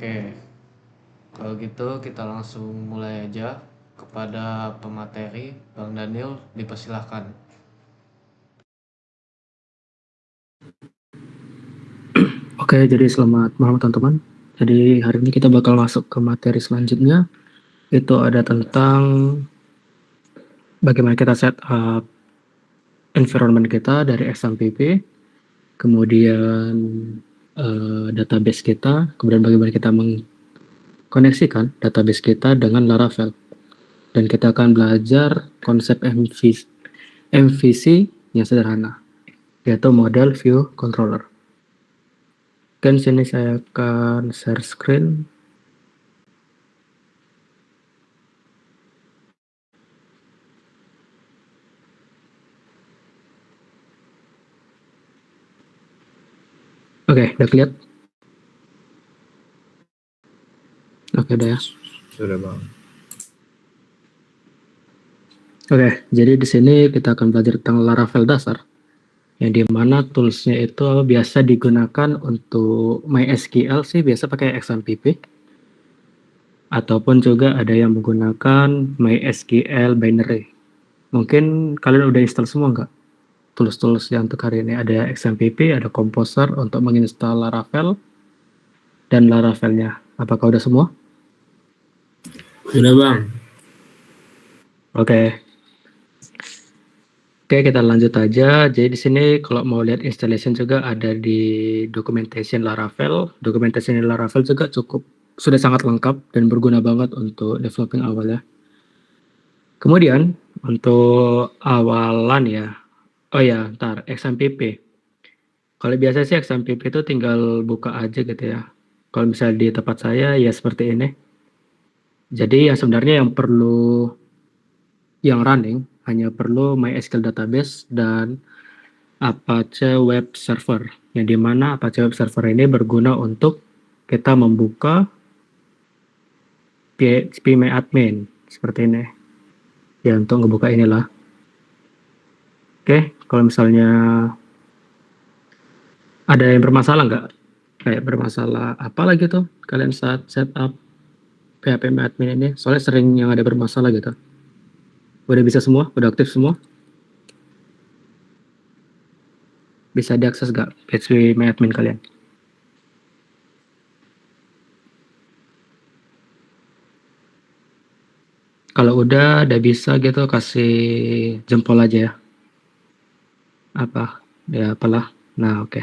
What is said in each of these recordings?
Oke, kalau gitu kita langsung mulai aja. Kepada pemateri, Bang Daniel, dipersilahkan. Oke, jadi selamat malam teman-teman. Jadi hari ini kita bakal masuk ke materi selanjutnya. Itu ada tentang bagaimana kita set up environment kita dari XMPP, kemudian database kita, kemudian bagaimana kita mengkoneksikan database kita dengan Laravel. Dan kita akan belajar konsep MVC yang sederhana, yaitu model view controller. Dan sini saya akan share screen. Oke, udah kelihatan? Oke, udah ya. Sudah bang. Oke, jadi di sini kita akan belajar tentang Laravel dasar, yang dimana toolsnya itu biasa digunakan untuk MySQL sih biasa pakai XMPP, ataupun juga ada yang menggunakan MySQL binary. Mungkin kalian udah install semua nggak? Tools-tools yang untuk hari ini ada XMPP, ada Composer untuk menginstal Laravel, dan Laravelnya. Apakah udah semua? Sudah bang. Oke. Oke, kita lanjut aja. Jadi di sini kalau mau lihat installation juga ada di documentation Laravel. Documentation Laravel juga sudah sangat lengkap dan berguna banget untuk developing awal ya. Kemudian untuk awalan ya. Oh ya, ntar XMPP. Kalau biasa sih XMPP itu tinggal buka aja gitu ya. Kalau misalnya di tempat saya ya seperti ini. Jadi yang sebenarnya yang running hanya perlu MySQL database dan Apache Web Server, yang dimana Apache Web Server ini berguna untuk kita membuka PHP seperti ini. Ya, untuk ngebuka inilah. Oke, kalau misalnya ada yang bermasalah nggak? Kayak bermasalah apa lagi tuh kalian saat setup PHP admin ini? Soalnya sering yang ada bermasalah gitu. Udah bisa semua? Udah aktif semua? Bisa diakses nggak PHP admin kalian? Kalau udah bisa gitu kasih jempol aja ya. Apa? Ya apalah. Nah, oke.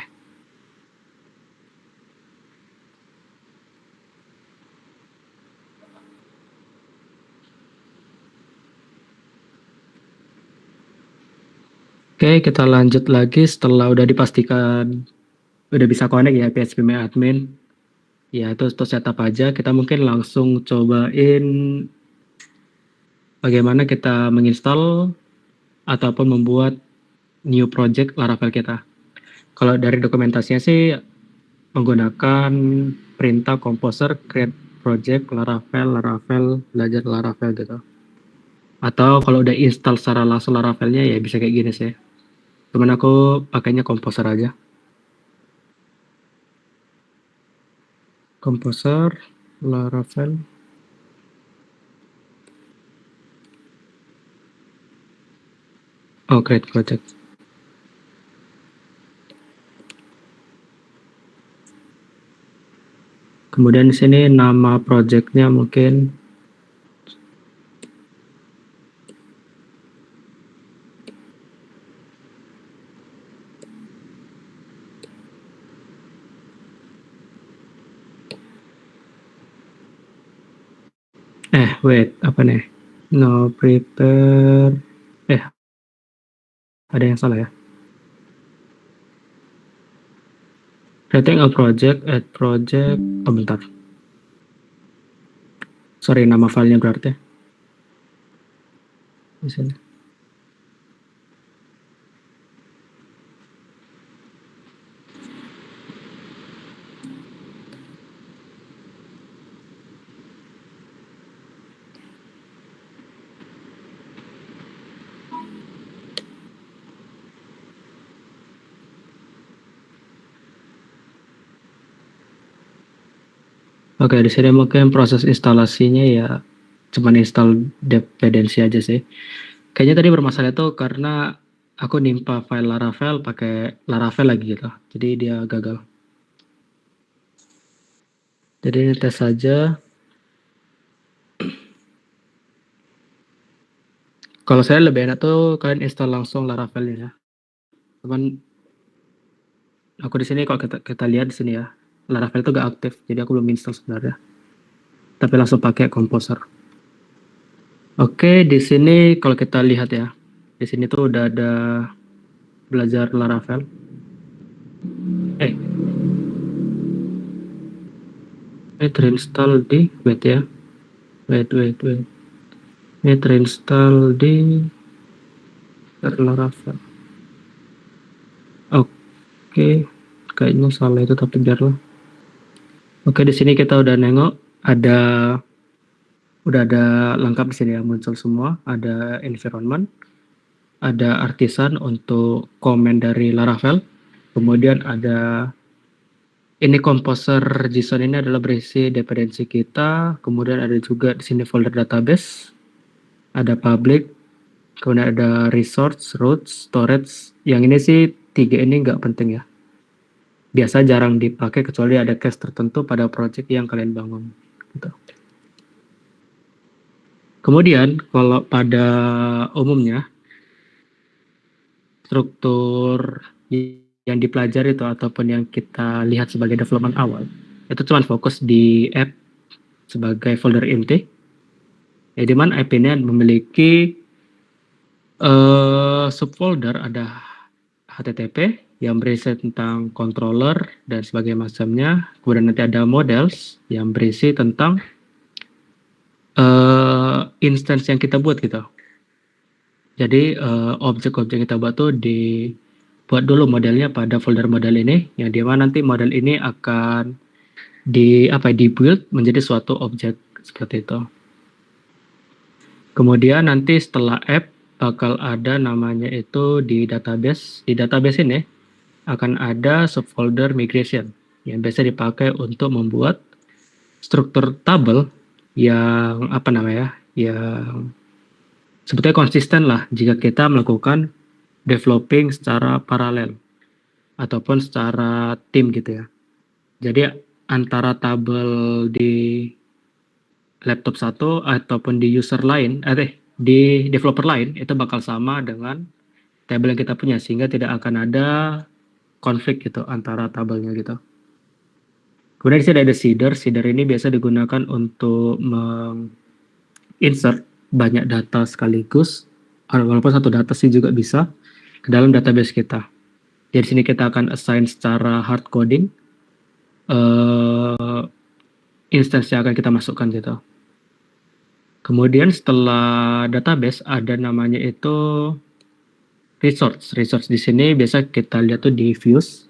Oke, kita lanjut lagi setelah udah dipastikan udah bisa connect ya PHP admin. Ya, itu setup aja. Kita mungkin langsung cobain bagaimana kita menginstal ataupun membuat new project Laravel kita. Kalau dari dokumentasinya sih menggunakan perintah composer create project Laravel, belajar Laravel gitu. Atau kalau udah install secara langsung Laravelnya ya bisa kayak gini sih. Cuman aku pakainya composer aja. Composer, Laravel. Oh, create project. Kemudian di sini nama projectnya mungkin wait, apa nih? No prepare. Eh, ada yang salah ya. Creating a project, add project. Oh, bentar. Sorry, nama filenya berarti. Di sini. Oke, di sini mungkin proses instalasinya ya cuman install dependency aja sih. Kayaknya tadi bermasalah itu karena aku nimpa file Laravel pakai Laravel lagi gitu. Jadi dia gagal. Jadi ini tes saja. Kalau saya lebih enak tuh kalian install langsung Laravelnya ya. Cuman aku di sini kalau kita lihat di sini ya, Laravel itu gak aktif. Jadi aku belum install sebenarnya. Tapi langsung pakai Composer. Oke, di sini kalau kita lihat ya, di sini tuh udah ada belajar Laravel. Ini terinstall di wait ya. Wait. Ini terinstall di Laravel. Oke, kayaknya salah itu tapi biarlah. Oke, di sini kita udah nengok udah ada lengkap di sini ya, muncul semua. Ada environment, ada artisan untuk komen dari Laravel. Kemudian ada ini Composer JSON ini adalah berisi dependensi kita. Kemudian ada juga di sini folder database. Ada public, kemudian ada resource, routes, storage. Yang ini sih 3 ini nggak penting ya. Biasa jarang dipakai kecuali ada case tertentu pada project yang kalian bangun. Gitu. Kemudian kalau pada umumnya struktur yang dipelajari itu ataupun yang kita lihat sebagai development awal itu cuma fokus di app sebagai folder inti. Ya, di mana app ini memiliki subfolder, ada HTTP yang berisi tentang controller dan sebagainya macamnya. Kemudian nanti ada models yang berisi tentang instance yang kita buat gitu. Jadi objek-objek kita buat tuh dibuat dulu modelnya pada folder model ini, yang dimana nanti model ini akan di build menjadi suatu objek seperti itu. Kemudian nanti setelah app bakal ada namanya itu di database. Di database ini akan ada subfolder migration yang biasa dipakai untuk membuat struktur tabel yang yang sebetulnya konsisten lah jika kita melakukan developing secara paralel ataupun secara tim gitu ya. Jadi antara tabel di laptop satu ataupun di user lain, di developer lain itu bakal sama dengan tabel yang kita punya, sehingga tidak akan ada konflik gitu antara tabelnya gitu. Kemudian di sini ada seeder. Seeder ini biasa digunakan untuk insert banyak data sekaligus, walaupun satu data sih juga bisa ke dalam database kita. Jadi di sini kita akan assign secara hard coding instance yang akan kita masukkan gitu. Kemudian setelah database ada namanya itu resource. Resource di sini biasa kita lihat tuh di views.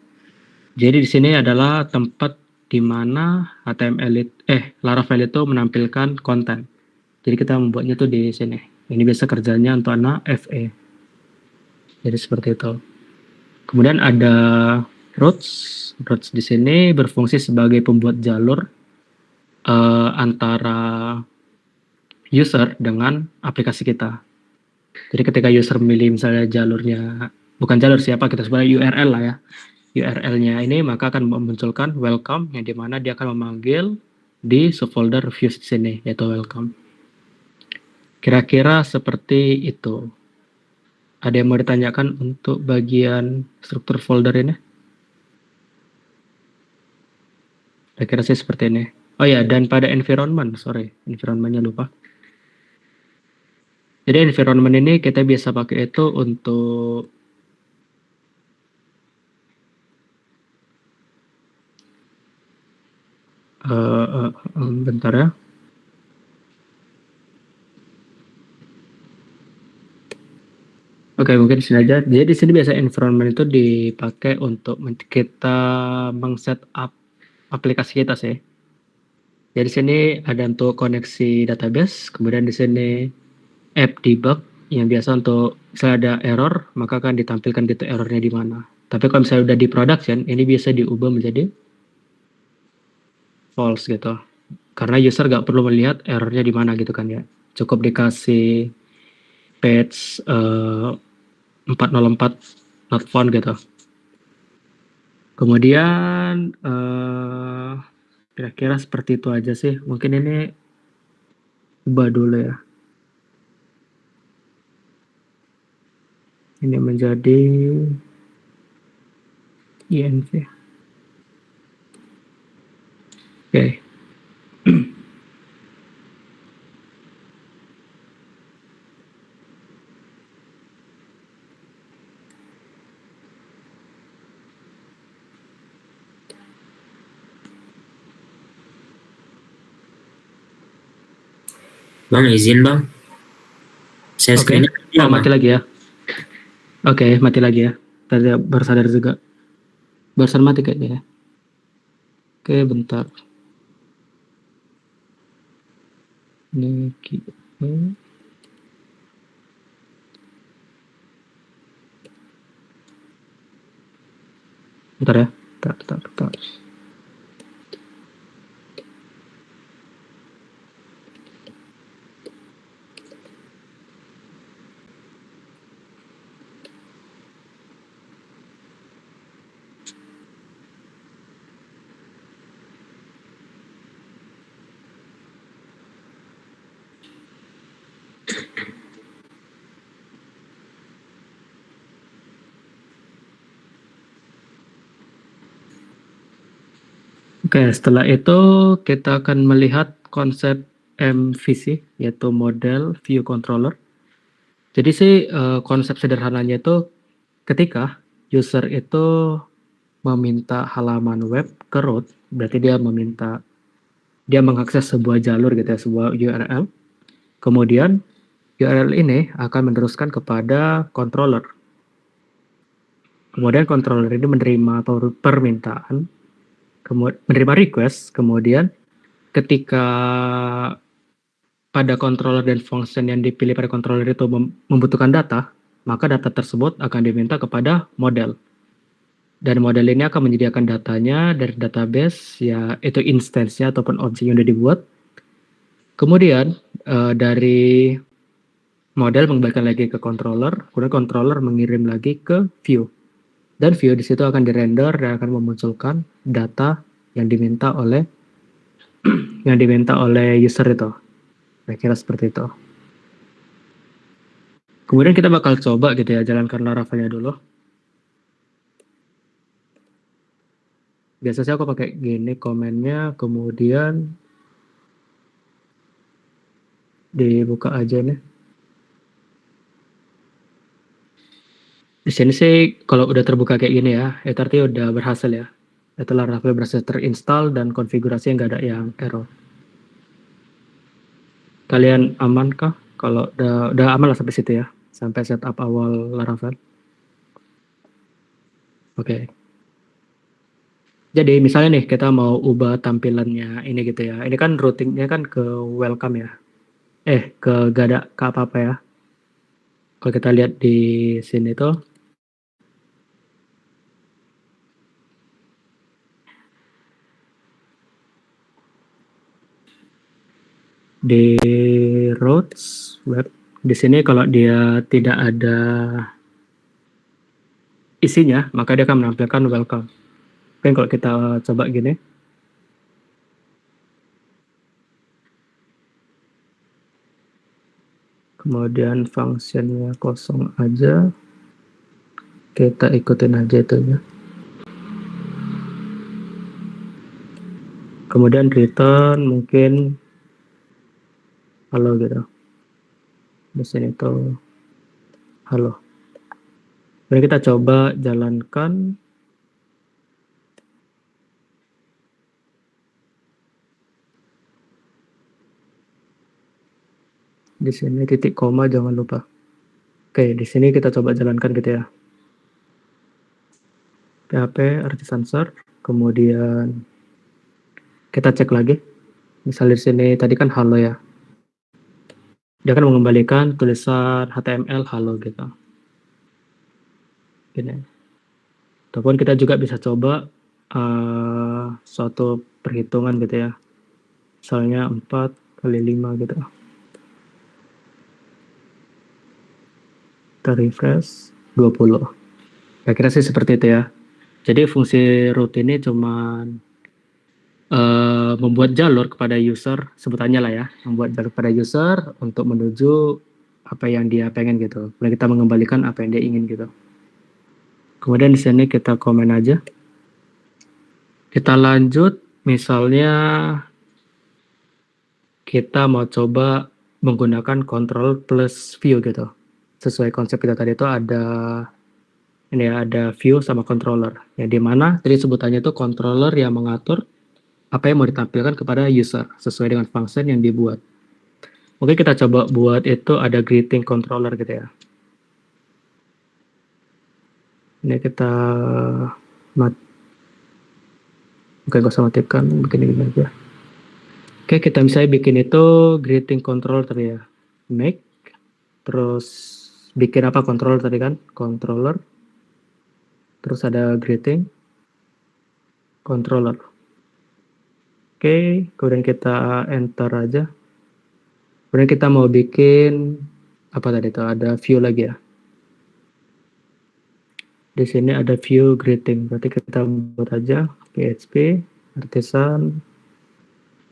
Jadi di sini adalah tempat di mana Laravel itu menampilkan konten. Jadi kita membuatnya tuh di sini. Ini biasa kerjanya untuk anak FE. Jadi seperti itu. Kemudian ada routes. Routes di sini berfungsi sebagai pembuat jalur antara user dengan aplikasi kita. Jadi ketika user memilih misalnya jalurnya, bukan jalur siapa, kita sebut URL lah ya. URL-nya ini maka akan memunculkan welcome yang dimana dia akan memanggil di subfolder views di sini yaitu welcome. Kira-kira seperti itu. Ada yang mau ditanyakan untuk bagian struktur folder ini? Kira-kira sih seperti ini. Oh ya, dan pada environment-nya lupa. Jadi environment ini kita biasa pakai itu untuk bentar ya. Oke, mungkin sini aja. Jadi di sini biasa environment itu dipakai untuk kita meng-setup aplikasi kita sih. Jadi di sini ada untuk koneksi database, kemudian di sini app debug yang biasa untuk misalnya ada error, maka akan ditampilkan gitu errornya di mana. Tapi kalau misalnya udah di production, ini bisa diubah menjadi false gitu. karena user nggak perlu melihat errornya di mana gitu kan ya. Cukup dikasih page 404 not found gitu. Kemudian kira-kira seperti itu aja sih. Mungkin ini ubah dulu ya. Ini menjadi INC. Oke. Bang, izin bang. Saya Oke. screennya Oh, aman. mati lagi ya. Oke, mati lagi ya. Tadi baru sadar juga. Barusan mati kayaknya ya. Oke, bentar. Ini bentar ya. Bentar. Oke, setelah itu kita akan melihat konsep MVC, yaitu model view controller. Jadi sih konsep sederhananya itu ketika user itu meminta halaman web ke root, berarti dia mengakses sebuah jalur gitu ya, sebuah URL. Kemudian URL ini akan meneruskan kepada controller. Kemudian controller ini menerima permintaan, menerima request, kemudian ketika pada controller dan function yang dipilih pada controller itu membutuhkan data, maka data tersebut akan diminta kepada model. Dan model ini akan menyediakan datanya dari database, ya itu instance-nya ataupun objek yang sudah dibuat. Kemudian dari model mengembalikan lagi ke controller, kemudian controller mengirim lagi ke view. Dan view di situ akan dirender dan akan memunculkan data yang diminta oleh user itu. Saya kira seperti itu. Kemudian kita bakal coba gitu ya, jalankan Laravelnya dulu. Biasanya aku pakai gini komennya, kemudian dibuka aja nih. Di sini sih kalau udah terbuka kayak gini ya, itu artinya udah berhasil ya. Itu Laravel berhasil terinstall dan konfigurasi nggak ada yang error. Kalian aman kah? Kalau udah aman lah sampai situ ya, sampai setup awal Laravel. Oke. Jadi misalnya nih kita mau ubah tampilannya ini gitu ya. Ini kan routingnya kan ke welcome ya. Gak ada ke apa-apa ya. Kalau kita lihat di sini tuh, di routes web, di sini kalau dia tidak ada isinya, maka dia akan menampilkan welcome. Oke, kalau kita coba gini, kemudian fungsinya kosong aja, kita ikutin aja itunya. Kemudian return mungkin halo gitu. Di sini tuh halo. Jadi kita coba jalankan. Di sini titik koma jangan lupa. Oke, di sini kita coba jalankan gitu ya. PHP artisan search, kemudian kita cek lagi. Misalnya di sini tadi kan halo ya. Dia akan mengembalikan tulisan HTML halo gitu. Gini. Ataupun kita juga bisa coba suatu perhitungan gitu ya. Misalnya 4 kali 5 gitu. Kita refresh 20. Kira-kira sih seperti itu ya. Jadi fungsi root ini cuman membuat jalur kepada user, sebutannya lah ya, membuat jalur kepada user untuk menuju apa yang dia pengen gitu. Kemudian kita mengembalikan apa yang dia ingin gitu. Kemudian di sini kita komen aja. Kita lanjut, misalnya kita mau coba menggunakan control plus view gitu. Sesuai konsep kita tadi itu ada ini ya, ada view sama controller. Ya di mana tadi sebutannya itu controller yang mengatur apa yang mau ditampilkan kepada user sesuai dengan function yang dibuat. Mungkin kita coba buat itu ada greeting controller gitu ya. Ini kita Oke, gak usah matikan, bikin ini aja. Oke, kita misalnya bikin itu greeting controller tadi ya. Make, terus bikin apa controller tadi kan? Controller, terus ada greeting controller. Oke, kemudian kita enter aja. Kemudian kita mau bikin apa tadi itu? Ada view lagi ya. Di sini ada view greeting, berarti kita buat aja PHP artisan.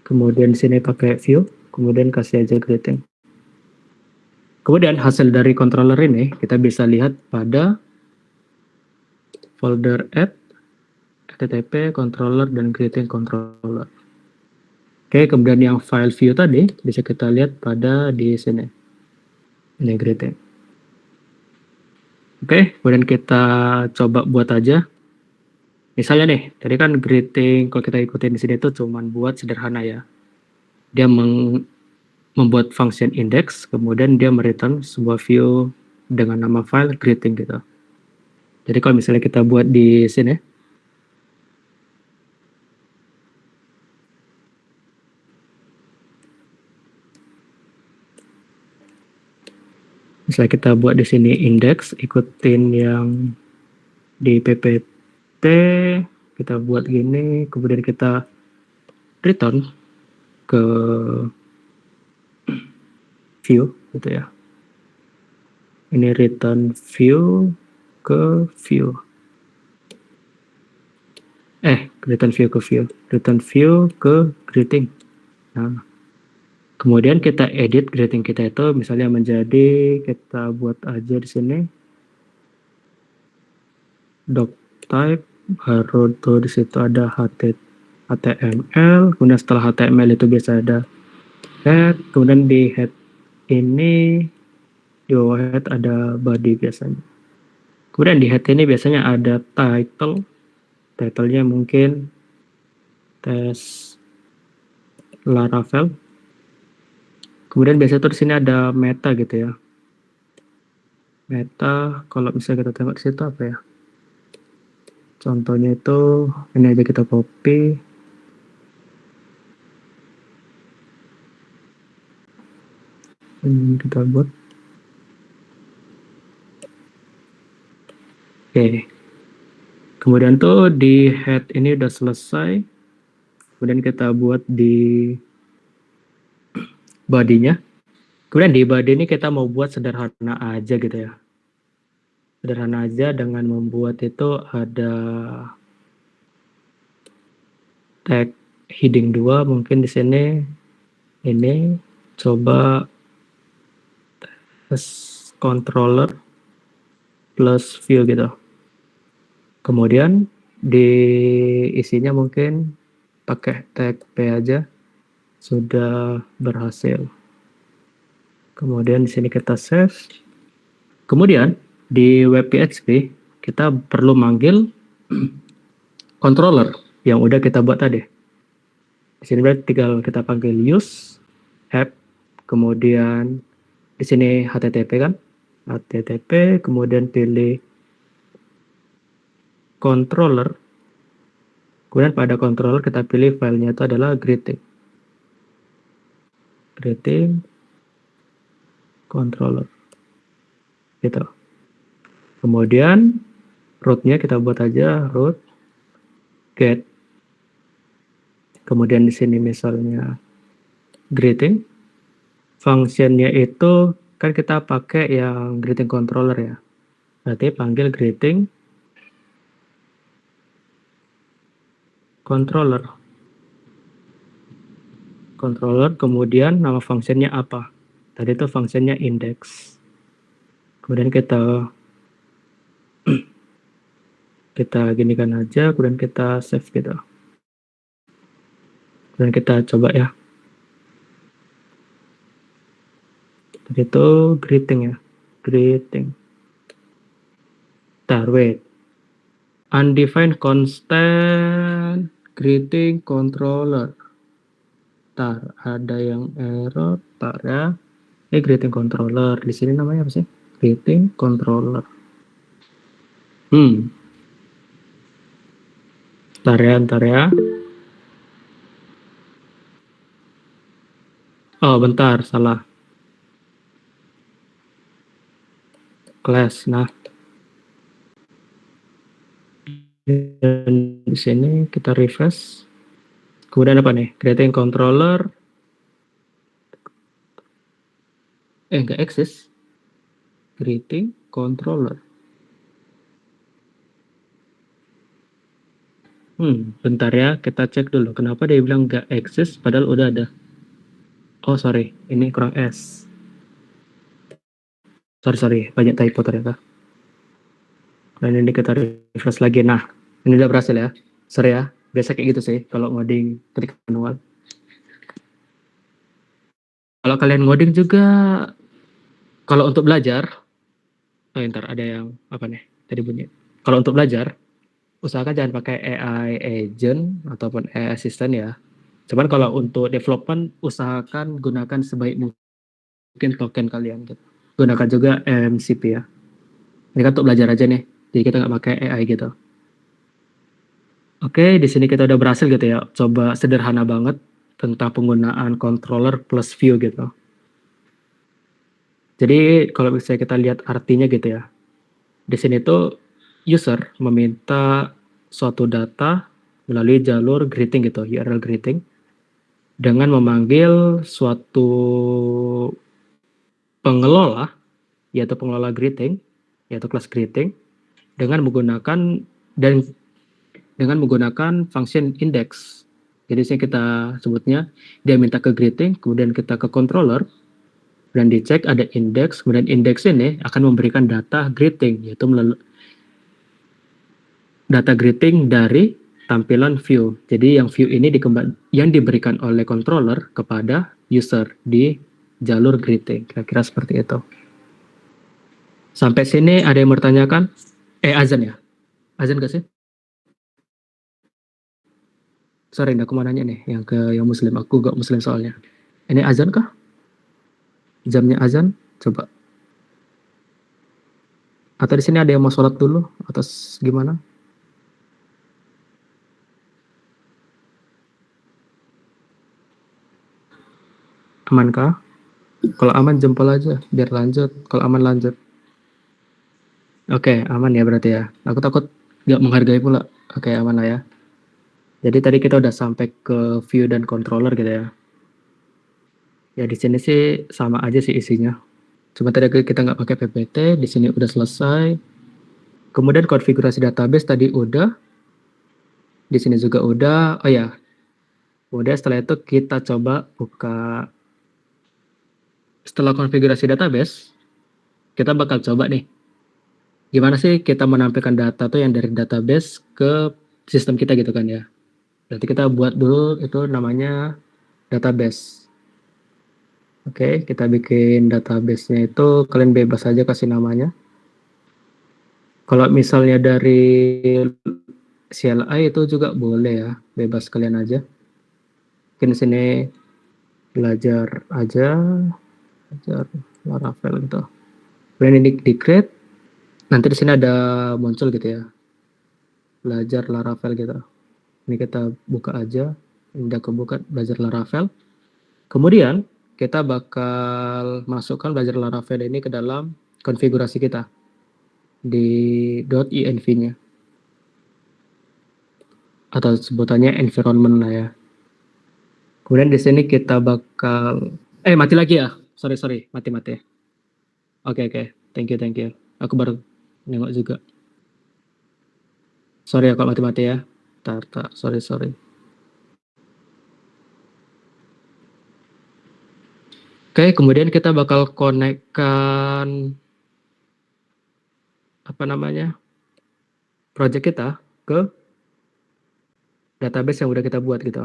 Kemudian di sini pakai view, kemudian kasih aja greeting. Kemudian hasil dari controller ini kita bisa lihat pada folder add, http, controller, dan greeting controller. Oke, kemudian yang file view tadi bisa kita lihat pada di sini. Ini greeting. Oke, kemudian kita coba buat aja. Misalnya nih, tadi kan greeting kalau kita ikutin di sini itu cuman buat sederhana ya. Dia membuat function index, kemudian dia mereturn sebuah view dengan nama file greeting gitu. Jadi kalau misalnya kita buat di sini, misalnya kita buat di sini index, ikutin yang di ppt, kita buat gini, kemudian kita return ke view gitu ya. Ini return view ke view. Return view ke view. Return view ke greeting. Nah, kemudian kita edit greeting kita itu misalnya menjadi, kita buat aja di sini doc type, baru tuh di situ ada HTML, kemudian setelah HTML itu biasa ada head, kemudian di head ini di bawah head ada body biasanya. Kemudian di head ini biasanya ada title, titlenya mungkin tes Laravel. Kemudian biasanya tuh di sini ada meta gitu ya. Meta, kalau misalnya kita tengok di situ apa ya? Contohnya itu ini aja kita copy. Ini kita buat. Oke. Kemudian tuh di head ini udah selesai. Kemudian kita buat di body-nya. Kemudian di body ini kita mau buat sederhana aja gitu ya. Sederhana aja dengan membuat itu ada tag heading 2 mungkin di sini. Ini coba controller plus view gitu. Kemudian di isinya mungkin pakai tag p aja, sudah berhasil. Kemudian di sini kita save. Kemudian di web PHP kita perlu manggil controller yang udah kita buat tadi. Di sini berarti tinggal kita panggil use app, kemudian di sini http kan, http, kemudian pilih controller. Kemudian pada controller kita pilih filenya itu adalah greeting. Greeting controller. Gitu. Kemudian root-nya kita buat aja root get. Kemudian di sini misalnya greeting. Functionnya itu kan kita pakai yang greeting controller ya. Berarti panggil greeting controller. Kemudian nama functionnya apa? Tadi itu functionnya index. Kemudian kita ginikan aja, kemudian kita save gitu. Dan kita coba ya. Tadi itu greeting ya. Greeting. Wait. Undefined constant greeting controller. Ada yang error. Ya. Ini greeting controller. Di sini namanya apa sih? Greeting controller. Bentar ya. Oh, bentar, salah. Class. Nah, dan di sini kita refresh. Kemudian apa nih? Greeting controller. Nggak exist. Greeting controller. Bentar ya, kita cek dulu. Kenapa dia bilang nggak exist padahal udah ada. Oh, sorry. Ini kurang S. Sorry. Banyak typo ternyata. Dan ini kita refresh lagi. Nah, ini udah berhasil ya. Sorry ya. Biasa kayak gitu sih kalau ngoding trik manual. Kalau kalian ngoding juga, kalau untuk belajar, ntar ada yang apa nih? Tadi bunyi. Kalau untuk belajar, usahakan jangan pakai AI agent ataupun AI assistant ya. Cuman kalau untuk development, usahakan gunakan sebaik mungkin token kalian gitu. Gunakan juga MCP ya. Ini kan untuk belajar aja nih. Jadi kita nggak pakai AI gitu. Oke, di sini kita udah berhasil gitu ya. Coba sederhana banget tentang penggunaan controller plus view gitu. Jadi kalau misalnya kita lihat artinya gitu ya. Di sini tuh user meminta suatu data melalui jalur greeting gitu, URL greeting, dengan memanggil suatu pengelola, yaitu pengelola greeting, yaitu kelas greeting, dengan menggunakan function index. Jadi sini kita sebutnya dia minta ke greeting, kemudian kita ke controller, dan dicek ada index, kemudian index ini akan memberikan data greeting, yaitu data greeting dari tampilan view. Jadi yang view ini yang diberikan oleh controller kepada user di jalur greeting. Kira-kira seperti itu. Sampai sini ada yang bertanyakan? Azan ya? Azan gak sih? Sorry, aku mau nanya nih yang muslim. Aku gak muslim soalnya. Ini azan kah? Jamnya azan? Coba. Atau di sini ada yang mau sholat dulu? Atau gimana? Aman kah? Kalau aman jempol aja, biar lanjut. Kalau aman lanjut. Oke, aman ya berarti ya. Aku takut nggak menghargai pula. Oke, aman lah ya. Jadi tadi kita udah sampai ke view dan controller gitu ya. Ya di sini sih sama aja sih isinya. Cuma tadi kita nggak pakai PPT, di sini udah selesai. Kemudian konfigurasi database tadi udah. Di sini juga udah. Oh ya, udah setelah itu kita coba buka. Setelah konfigurasi database, kita bakal coba nih. Gimana sih kita menampilkan data tuh yang dari database ke sistem kita gitu kan ya. Berarti kita buat dulu itu namanya database. Oke, kita bikin database-nya itu kalian bebas aja kasih namanya. Kalau misalnya dari CLI itu juga boleh ya, bebas kalian aja. Mungkin di sini belajar aja, belajar Laravel gitu. Kemudian ini di create, nanti di sini ada muncul gitu ya, belajar Laravel gitu. Ini kita buka aja, ini udah kebuka belajar Laravel. Kemudian kita bakal masukkan belajar Laravel ini ke dalam konfigurasi kita di .env-nya atau sebutannya environment lah ya. Kemudian di sini kita bakal mati lagi ya. Sorry, mati. Oke. Thank you. Aku baru nengok juga. Sorry ya kalau mati-mati ya. Tar. Sorry. Oke, kemudian kita bakal konekkan project kita ke database yang udah kita buat gitu.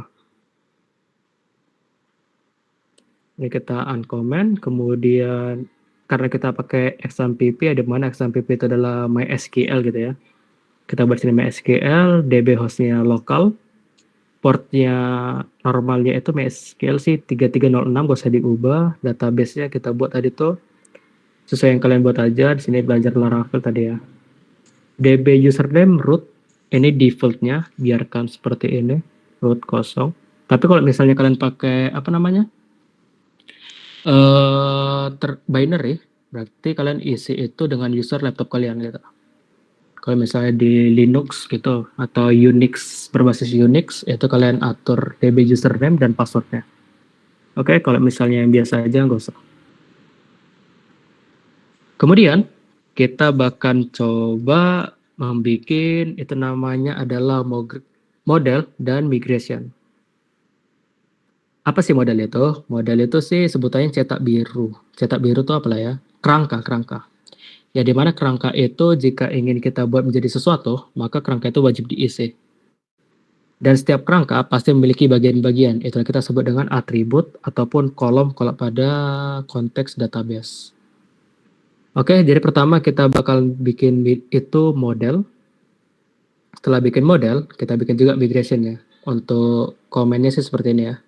Ini kita uncomment, kemudian karena kita pakai XAMPP, ada mana XAMPP itu adalah MySQL gitu ya. Kita buat sini MySQL, DB hostnya lokal, portnya normalnya itu MySQL sih 3306, gak usah diubah. Database-nya kita buat tadi tuh sesuai yang kalian buat aja. Di sini belajar Laravel tadi ya. DB username root, ini defaultnya biarkan seperti ini, root kosong. Tapi kalau misalnya kalian pakai binary, berarti kalian isi itu dengan user laptop kalian gitu. Kalau misalnya di Linux gitu atau Unix berbasis Unix, itu kalian atur DB username dan passwordnya. Oke, kalau misalnya yang biasa aja nggak usah. Kemudian kita bakal coba membuat itu namanya adalah model dan migration. Apa sih model itu? Model itu sih sebutannya cetak biru. Cetak biru itu apa lah ya? Kerangka. Ya di mana kerangka itu jika ingin kita buat menjadi sesuatu, maka kerangka itu wajib diisi. Dan setiap kerangka pasti memiliki bagian-bagian. Itu yang kita sebut dengan atribut ataupun kolom kalau pada konteks database. Oke, jadi pertama kita bakal bikin itu model. Setelah bikin model, kita bikin juga migration-nya. Untuk komennya sih seperti ini ya.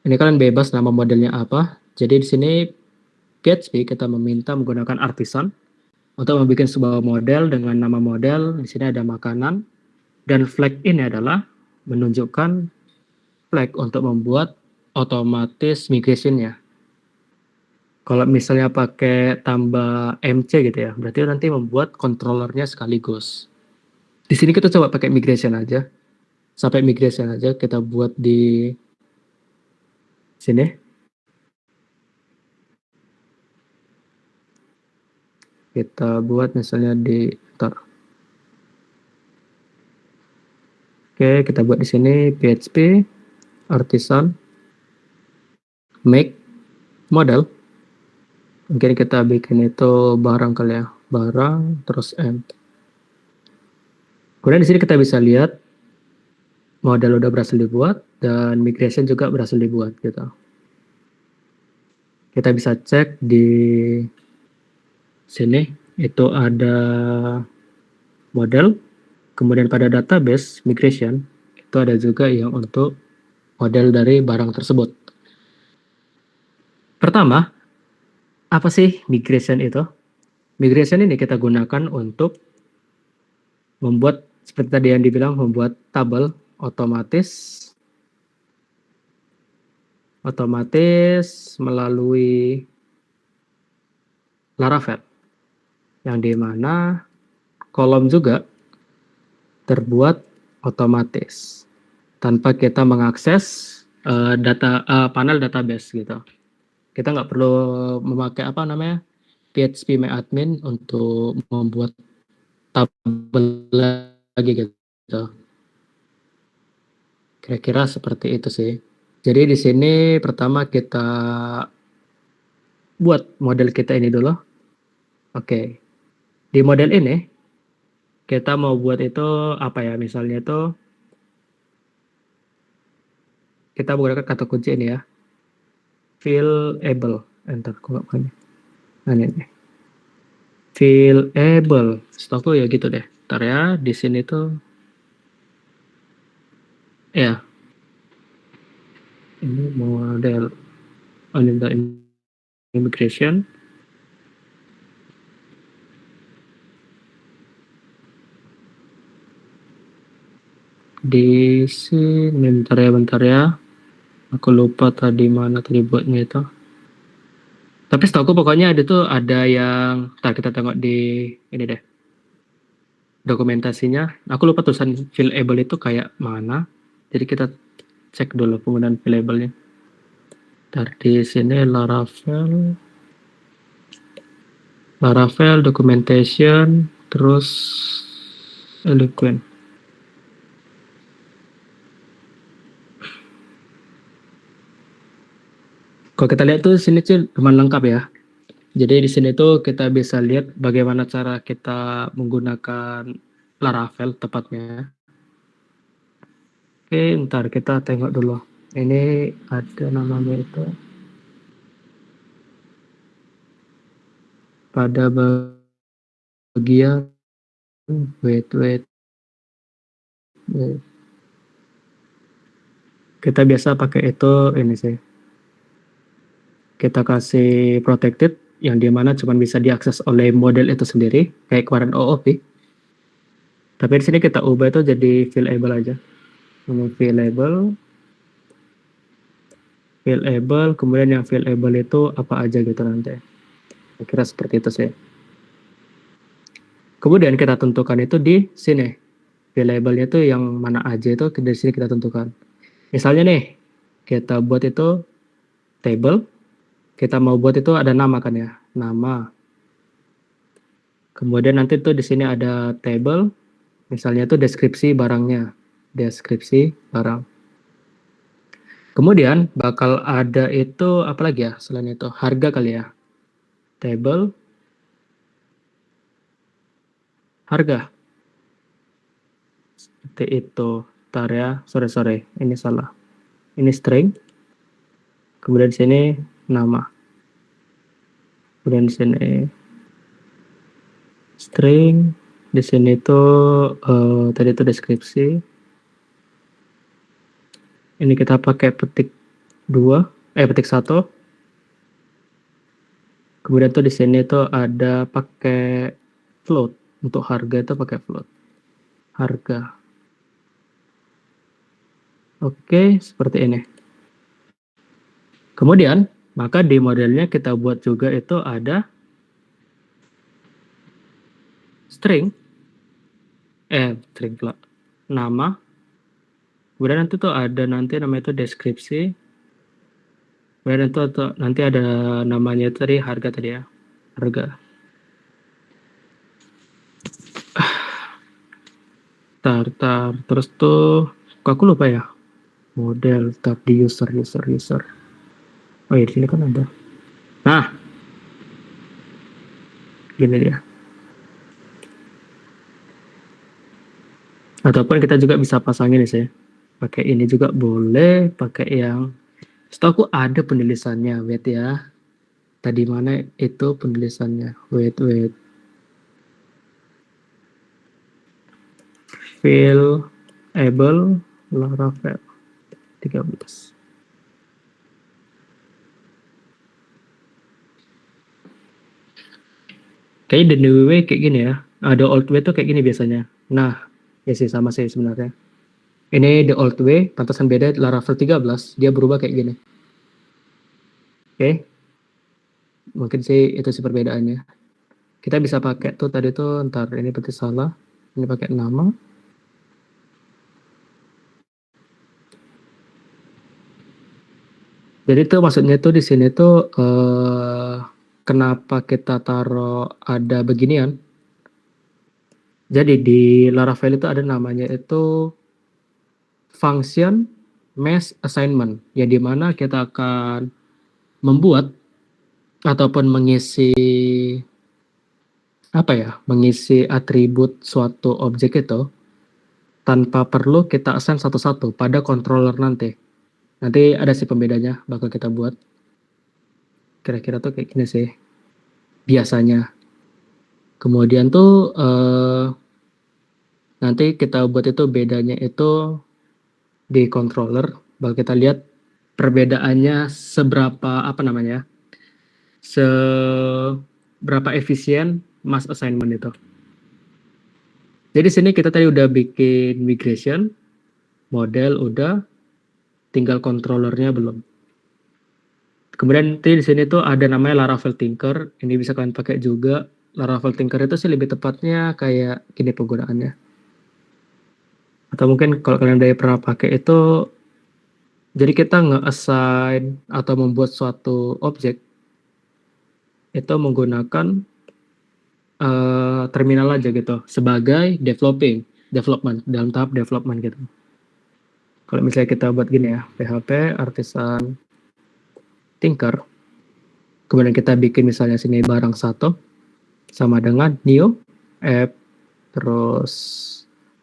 Ini kalian bebas nama modelnya apa. Jadi di sini PHP kita meminta menggunakan artisan untuk membuat sebuah model dengan nama model. Di sini ada makanan dan flag ini adalah menunjukkan flag untuk membuat otomatis migration-nya. Kalau misalnya pakai tambah MC gitu ya, berarti nanti membuat controllernya sekaligus. Di sini kita coba pakai migration aja. Sampai migration aja kita buat di sini. Kita buat misalnya di Oke, kita buat di sini PHP artisan make model. Mungkin kita bikin itu barang kali ya, barang terus end. Kemudian di sini kita bisa lihat model udah berhasil dibuat dan migration juga berhasil dibuat gitu. Kita bisa cek di sini itu ada model, kemudian pada database migration itu ada juga yang untuk model dari barang tersebut. Pertama, apa sih migration itu? Migration ini kita gunakan untuk membuat seperti tadi yang dibilang, membuat tabel otomatis melalui Laravel, yang dimana kolom juga terbuat otomatis tanpa kita mengakses panel database gitu. Kita nggak perlu memakai PHP MyAdmin untuk membuat tabel lagi gitu. Kira-kira seperti itu sih. Jadi di sini pertama kita buat model kita ini dulu. Oke. Di model ini kita mau buat itu apa ya? Misalnya itu kita menggunakan kata kunci ini ya. Fillable. Enter kok nggak punya. Nah ini. Fillable. Setahu ya gitu deh. Ntar ya di sini tuh ya. Ini model immigration. Di sini bentar ya. Aku lupa tadi mana tadi buatnya itu. Tapi setahu aku pokoknya ada yang kita tengok di ini deh. Dokumentasinya. Aku lupa tulisan fillable itu kayak mana. Jadi kita cek dulu penggunaan labelnya. Di sini Laravel documentation, terus Eloquent. Kalau kita lihat tuh sini sih lumayan lengkap ya. Jadi di sini tuh kita bisa lihat bagaimana cara kita menggunakan Laravel tepatnya. Oke, ntar kita tengok dulu. Ini ada namanya itu. Pada bagian wait. Kita biasa pakai itu ini sih. Kita kasih protected yang dimana cuma bisa diakses oleh model itu sendiri, kayak kemarin OOP. Tapi di sini kita ubah itu jadi fill-able aja. Fill-able, kemudian yang fill-able itu apa aja gitu nanti. Saya kira seperti itu sih. Kemudian kita tentukan itu di sini. Fill-able-nya itu yang mana aja itu dari sini kita tentukan. Misalnya nih, kita buat itu table, kita mau buat itu ada nama kan ya, nama. Kemudian nanti tuh di sini ada table, misalnya itu deskripsi barangnya, deskripsi barang. Kemudian bakal ada itu apa lagi ya selain itu, harga kali ya, table, harga. Seperti itu, ntar ya, sorry, ini salah. Ini string, kemudian di sini nama, kemudian di sini string, di sini tuh tadi itu deskripsi. Ini kita pakai petik 1. Kemudian tuh di sini tuh ada pakai float. Untuk harga itu pakai float. Harga. Oke, seperti ini. Kemudian, maka di modelnya kita buat juga itu ada string pula. Nama. Kemudian nanti tuh ada namanya itu deskripsi. Kemudian itu nanti ada namanya tadi harga tadi ya. Harga. Terus tuh aku lupa ya. Model tab di user. Oh iya, di sini kan ada. Nah. Gini dia. Ataupun kita juga bisa pasangin sih. Pakai ini juga boleh, pakai yang setahu aku ada penulisannya, wait ya. Tadi mana itu penulisannya? Wait. Fill-able Laravel 13. Kayaknya the new way kayak gini ya. The old way tuh kayak gini biasanya. Nah, ya sih sama sih sebenarnya. Ini the old way, pantasan beda Laravel 13, dia berubah kayak gini. Oke. Mungkin sih itu sih perbedaannya. Kita bisa pakai tuh tadi tuh, ntar ini berarti salah. Ini pakai nama. Jadi tuh maksudnya tuh di sini tuh kenapa kita taruh ada beginian? Jadi di Laravel itu ada namanya itu function mesh assignment, ya di mana kita akan membuat ataupun mengisi mengisi atribut suatu objek itu tanpa perlu kita assign satu-satu pada controller nanti. Nanti ada sih pembedanya bakal kita buat. Kira-kira tuh kayak gini sih biasanya. Kemudian tuh nanti kita buat itu bedanya itu di controller. Bakal kita lihat perbedaannya seberapa seberapa efisien mass assignment itu. Jadi sini kita tadi udah bikin migration, model udah, tinggal controllernya belum. Kemudian di sini tuh ada namanya Laravel Tinker, ini bisa kalian pakai juga. Laravel Tinker itu sih lebih tepatnya kayak gini penggunaannya. Atau mungkin kalau kalian udah pernah pakai itu Jadi kita nge-assign atau membuat suatu objek itu menggunakan terminal aja gitu sebagai development dalam tahap development gitu. Kalau misalnya kita buat gini ya, PHP artisan tinker, kemudian kita bikin misalnya sini barang satu sama dengan new app, terus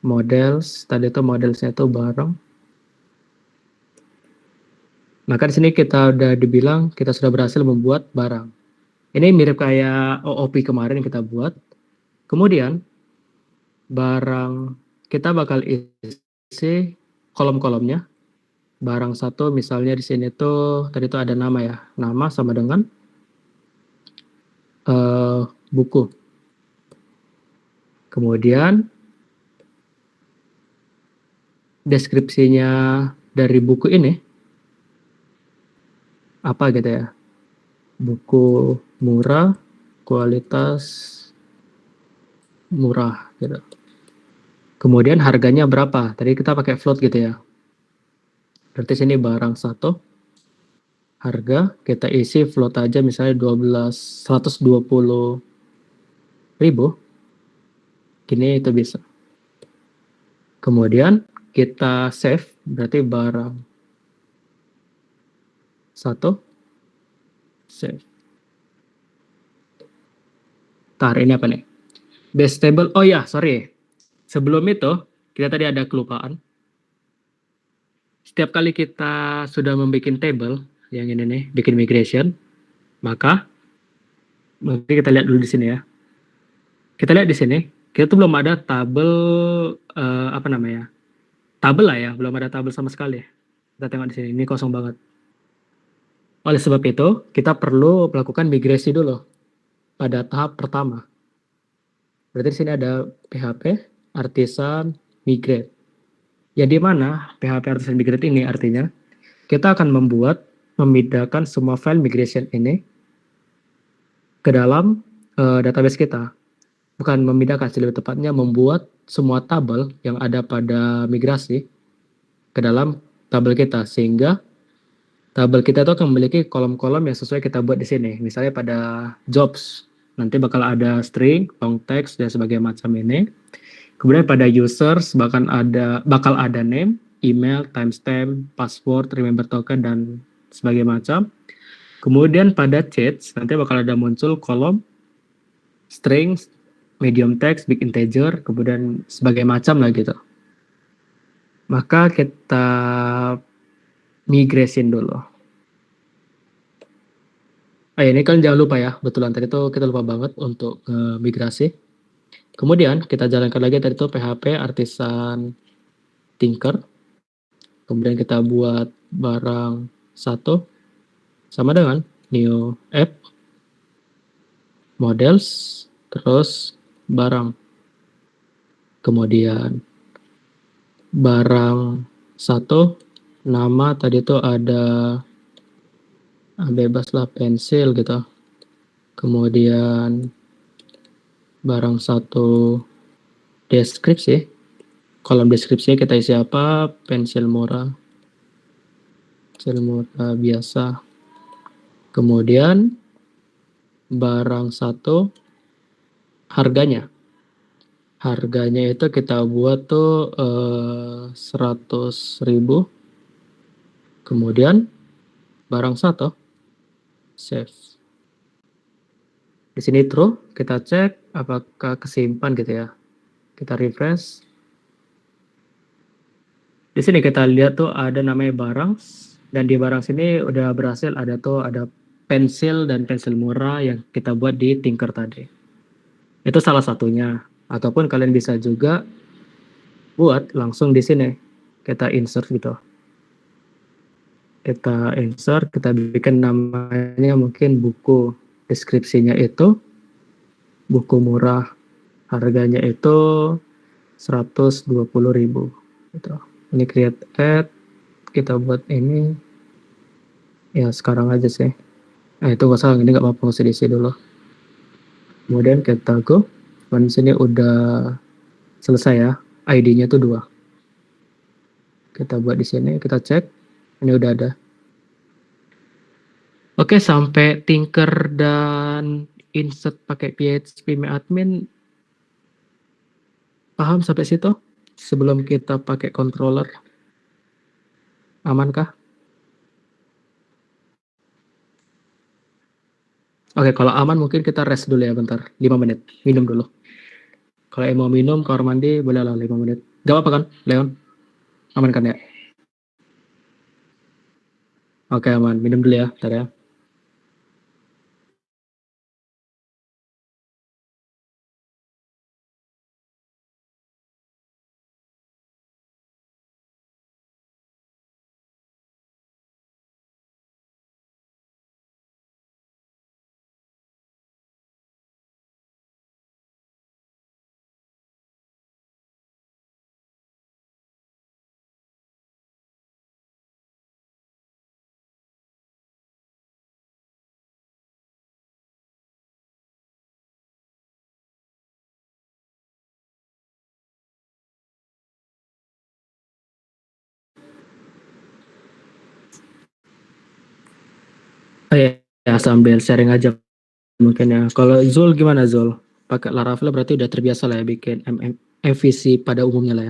models, tadi itu modelsnya itu barang. Maka di sini kita udah dibilang kita sudah berhasil membuat barang. Ini mirip kayak OOP kemarin yang kita buat. Kemudian barang kita bakal isi kolom-kolomnya. Barang satu misalnya di sini tuh tadi tuh ada nama ya, nama sama dengan buku. Kemudian deskripsinya dari buku ini apa gitu ya? Buku murah, kualitas murah gitu. Kemudian harganya berapa? Tadi kita pakai float gitu ya. Berarti sini barang satu, harga kita isi float aja misalnya 120.000. Gini itu bisa. Kemudian kita save, berarti barang satu, save. Tar, ini apa nih? Base table, oh ya, sorry. Sebelum itu, kita tadi ada kelupaan. Setiap kali kita sudah membuat table, yang ini nih, bikin migration, maka nanti kita lihat dulu di sini ya. Kita lihat di sini, kita tuh belum ada tabel, apa namanya, tabel lah ya, belum ada tabel sama sekali. Kita tengok di sini, ini kosong banget. Oleh sebab itu, kita perlu melakukan migrasi dulu pada tahap pertama. Berarti di sini ada PHP artisan migrate. Ya di mana PHP artisan migrate ini artinya kita akan memindahkan semua file migration ini ke dalam database kita. Bukan memindahkan, lebih tepatnya membuat semua tabel yang ada pada migrasi ke dalam tabel kita sehingga tabel kita itu akan memiliki kolom-kolom yang sesuai kita buat di sini. Misalnya pada jobs, nanti bakal ada string, long text, dan sebagainya macam ini. Kemudian pada users bakal ada name, email, timestamp, password, remember token, dan sebagainya macam. Kemudian pada chats, nanti bakal ada muncul kolom string, medium text, big integer, kemudian sebagainya macam lah gitu. Maka kita migrasin dulu. Ini kan jangan lupa ya, betulan tadi tuh kita lupa banget untuk migrasi. Kemudian kita jalankan lagi tadi tuh PHP artisan tinker. Kemudian kita buat barang satu sama dengan new app, models, terus barang. Kemudian barang satu, nama tadi tuh ada bebas lah pensil gitu. Kemudian barang satu deskripsi, kolom deskripsinya kita isi apa? Pensil murah biasa. Kemudian barang satu harganya itu kita buat tuh 100.000. Kemudian barang satu save. Di sini true, kita cek apakah kesimpan gitu ya. Kita refresh. Di sini kita lihat tuh ada namanya barang, dan di barang sini udah berhasil ada pensil dan pensil murah yang kita buat di Tinker tadi. Itu salah satunya. Ataupun kalian bisa juga buat langsung di sini. Kita insert gitu. Kita insert, kita bikin namanya mungkin buku. Deskripsinya itu buku murah. Harganya itu 120.000 gitu. Ini create ad, kita buat ini. Ya sekarang aja sih. Itu nggak salah, ini nggak apa-apa, nggak usah diisi dulu. Kemudian kita go. Dan sini udah selesai ya. ID-nya tuh 2. Kita buat di sini, kita cek. Ini udah ada. Oke, sampai Tinker dan insert pakai PHP admin paham sampai situ? Sebelum kita pakai controller, amankah? Oke, kalau aman mungkin kita rest dulu ya bentar, 5 menit, minum dulu. Kalau mau minum, kamar mandi, boleh lah 5 menit. Gak apa-apa kan, Leon? Aman kan ya? Oke, aman. Minum dulu ya, bentar ya. Oh ya, sambil sharing aja mungkin ya. Kalau Zul gimana Zul? Pakai Laravel berarti udah terbiasa lah ya bikin MVC pada umumnya lah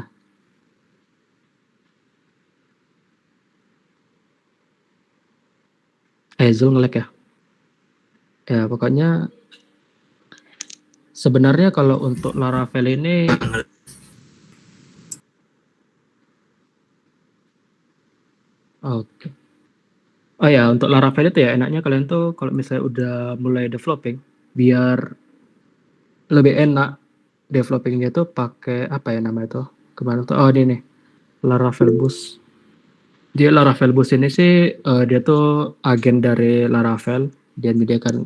ya. Zul nge-lag ya? Ya pokoknya sebenarnya kalau untuk Laravel ini oke. Oh ya, untuk Laravel itu ya enaknya kalian tuh kalau misalnya udah mulai developing, biar lebih enak developingnya tuh pakai apa ya nama itu? Kemarin tuh, oh ini nih, Laravel Boost. Dia Laravel Boost ini sih dia tuh agen dari Laravel, dia menyediakan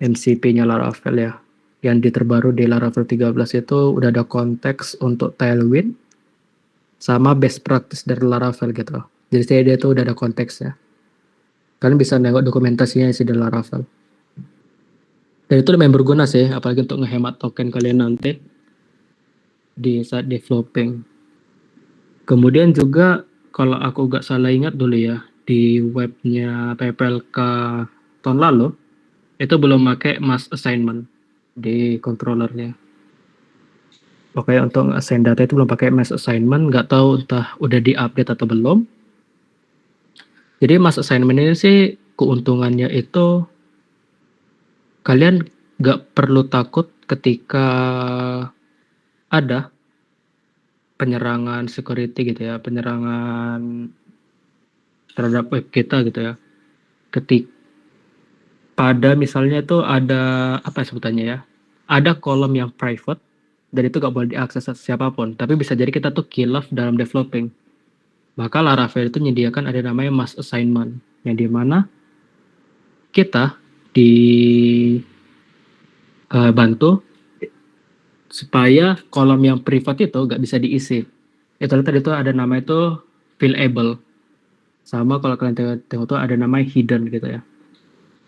MCP-nya Laravel ya. Yang di terbaru di Laravel 13 itu udah ada konteks untuk Tailwind sama best practice dari Laravel gitu. Jadi dia tuh udah ada konteksnya. Kalian bisa nengok dokumentasinya sih dari Laravel. Dan itu lumayan berguna sih, apalagi untuk ngehemat token kalian nanti di saat developing. Kemudian juga kalau aku gak salah ingat dulu ya, di webnya PPLK tahun lalu, itu belum pakai mass assignment di controllernya. Pokoknya untuk assign data itu belum pakai mass assignment, nggak tahu entah udah di-update atau belum. Jadi mass assignment ini sih keuntungannya itu kalian nggak perlu takut ketika ada penyerangan security gitu ya, penyerangan terhadap web kita gitu ya. Ketika pada misalnya itu ada apa sebutannya ya, ada kolom yang private dan itu nggak boleh diakses siapapun, tapi bisa jadi kita tuh kilaf dalam developing. Maka Laravel itu menyediakan ada namanya mass assignment, yang dimana kita dibantu supaya kolom yang privat itu nggak bisa diisi. Itu tadi itu ada nama itu fillable. Sama kalau kalian tengok tuh ada namanya hidden gitu ya.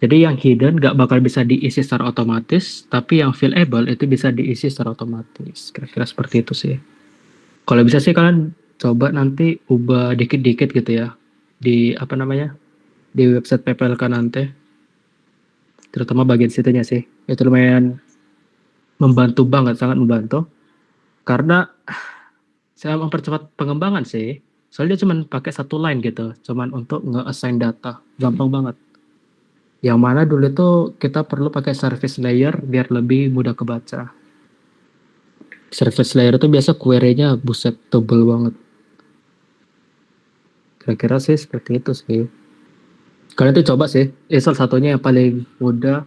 Jadi yang hidden nggak bakal bisa diisi secara otomatis, tapi yang fillable itu bisa diisi secara otomatis. Kira-kira seperti itu sih. Kalau bisa sih kalian coba nanti ubah dikit-dikit gitu ya di apa namanya di website PPLK nanti, terutama bagian situnya sih. Itu lumayan membantu banget, sangat membantu. Karena saya mempercepat pengembangan sih. Soalnya dia cuma pakai satu line gitu, cuman untuk nge-assign data, gampang banget. Yang mana dulu tuh kita perlu pakai service layer biar lebih mudah kebaca. Service layer itu biasa query-nya buset tebel banget. Kira-kira sih seperti itu sih. Kalian tuh coba sih, salah satunya yang paling mudah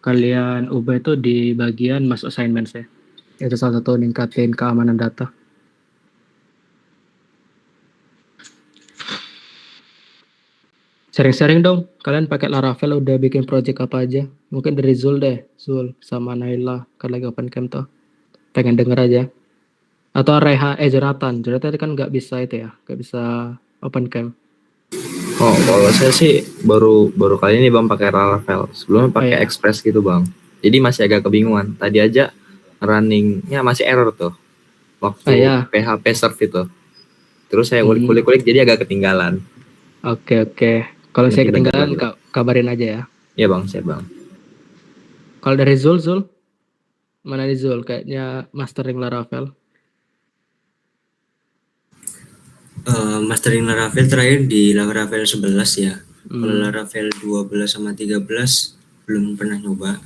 kalian ubah itu di bagian mass assignment sih. Itu salah satu ningkatin keamanan data. Sharing-sharing dong, kalian pakai Laravel udah bikin project apa aja? Mungkin dari Zul deh, Zul sama Naila, kan lagi open camp tuh. Pengen denger aja. Atau Reha, Jonathan. Jonathan kan nggak bisa itu ya, nggak bisa open camp. Oh, kalau saya sih baru kali ini bang pakai Laravel. Sebelumnya pakai iya. Express gitu bang. Jadi masih agak kebingungan. Tadi aja runningnya masih error tuh. Waktu Iya. PHP serve itu. Terus saya ulik-ulik jadi agak ketinggalan. Oke, oke. Kalau Nanti saya bentar ketinggalan lagi bang. kabarin aja ya. Ya bang, siap bang. Kalau dari Zul, Zul, mana nih Zul? Kayaknya mastering Laravel. Mastering Laravel terakhir di Laravel 11 ya. Kalau Hmm. Laravel 12 sama 13 belum pernah nyoba.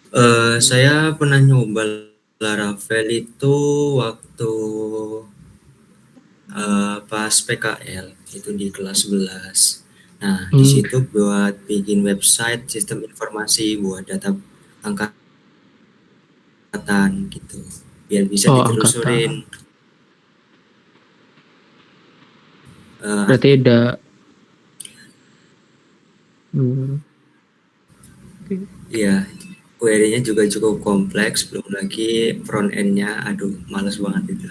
Hmm. Saya pernah nyoba Laravel itu waktu pas PKL itu di kelas 11. Nah, di Hmm. situ buat bikin website sistem informasi buat data angkatan gitu. Biar bisa Oh, ditelusurin angkatan. eh, Berarti udah. Hmm. ya query-nya juga cukup kompleks, belum lagi front end-nya, aduh, males banget itu.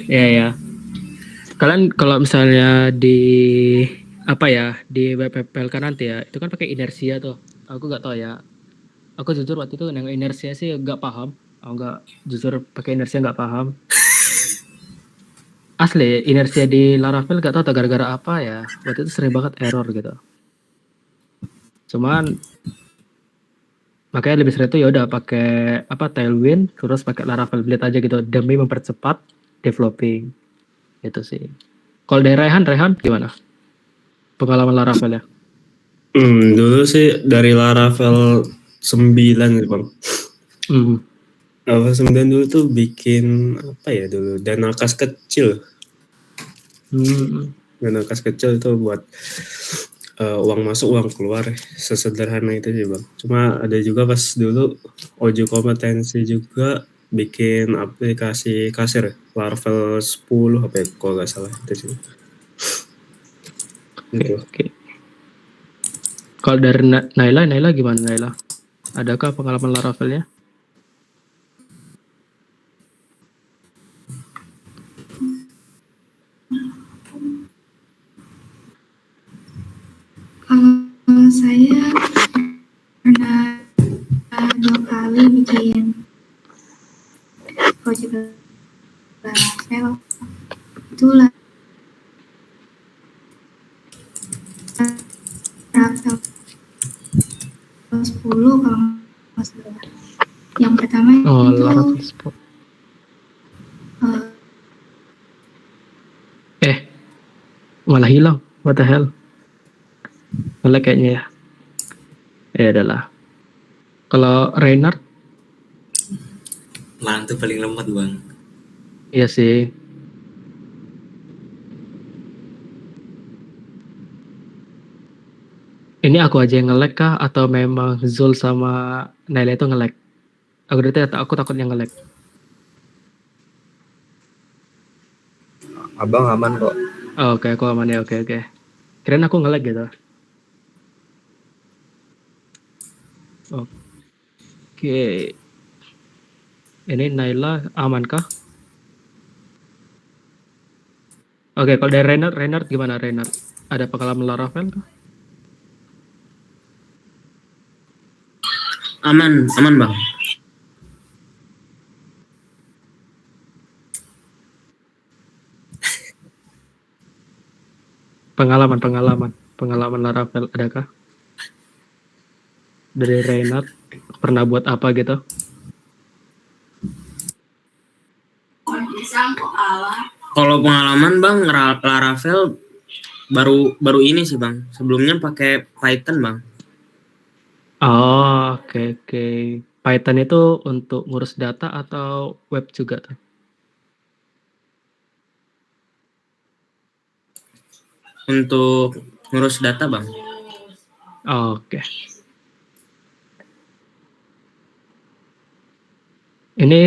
Ya, ya. Kalian kalau misalnya di apa ya di web PLK nanti ya, itu kan pakai inersia tuh. Aku nggak tahu ya. Aku jujur waktu itu yang inersia sih nggak paham. Aku nggak jujur pakai inersia nggak paham. Asli inersia di Laravel nggak tahu tuh gara-gara apa ya. Waktu itu sering banget error gitu. Cuman makanya lebih sering itu ya udah pakai apa Tailwind terus pakai Laravel Blade aja gitu demi mempercepat developing itu sih. Kalau dari Rehan, Rehan gimana pengalaman Laravel ya? Dulu sih dari Laravel 9 sih bang. Hmm. Laravel 9 dulu tuh bikin apa ya dulu, dana kas kecil. Hmm. Dana kas kecil itu buat uang masuk uang keluar, sesederhana itu sih bang. Cuma ada juga pas dulu uji kompetensi juga bikin aplikasi kasir Laravel 10 apa ya, kalau nggak salah itu sih. Oke, Gitu. oke. Kalau dari Naila, Naila gimana Naila? Adakah pengalaman Laravelnya? Kalau saya pernah 2 kali bikin project Laravel. Itulah Laravel 10 kalau nggak salah. Yang pertama Oh, itu Laravel Sport. Malah hilang. What the hell? Malah kayaknya ya. Ya adalah. Kalau Reynard, Malang tuh paling lemot bang. iya sih. Ini aku aja yang nge-lag kah atau memang Zul sama Naila itu nge-lag? Aku takutnya nge-lag. Abang aman kok. Oh, oke, aku aman ya. Oke, oke. Kirain aku nge-lag gitu. Oke. Ini Naila aman kah? Oke, kalau dari Reynard, Reynard gimana Reynard? Ada pengalaman Laravel kah? Aman, aman bang. Pengalaman Laravel adakah? Dari Reynard pernah buat apa gitu? Kalau pengalaman bang, Laravel baru baru ini sih bang. Sebelumnya pakai Python bang. Oh, oke, oke. Python itu untuk ngurus data atau web juga tuh? Untuk ngurus data bang. Oke. Ini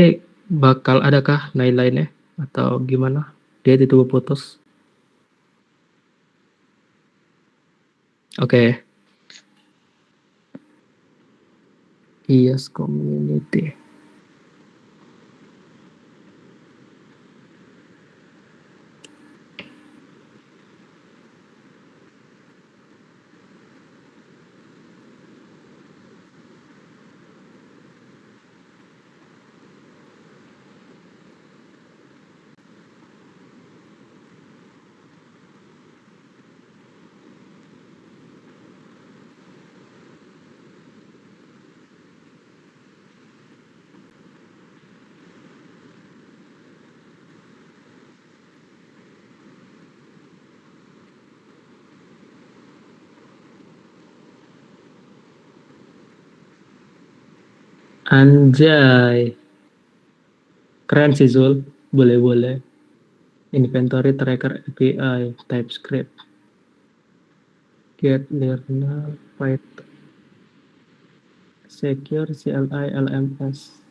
bakal adakah nilainya atau gimana? Dia tiba putus. Oke. Yes, community. Anjay. Keren sih Zul. Boleh-boleh. Inventory tracker API, TypeScript. Get learner, Python. Secure CLI LMS.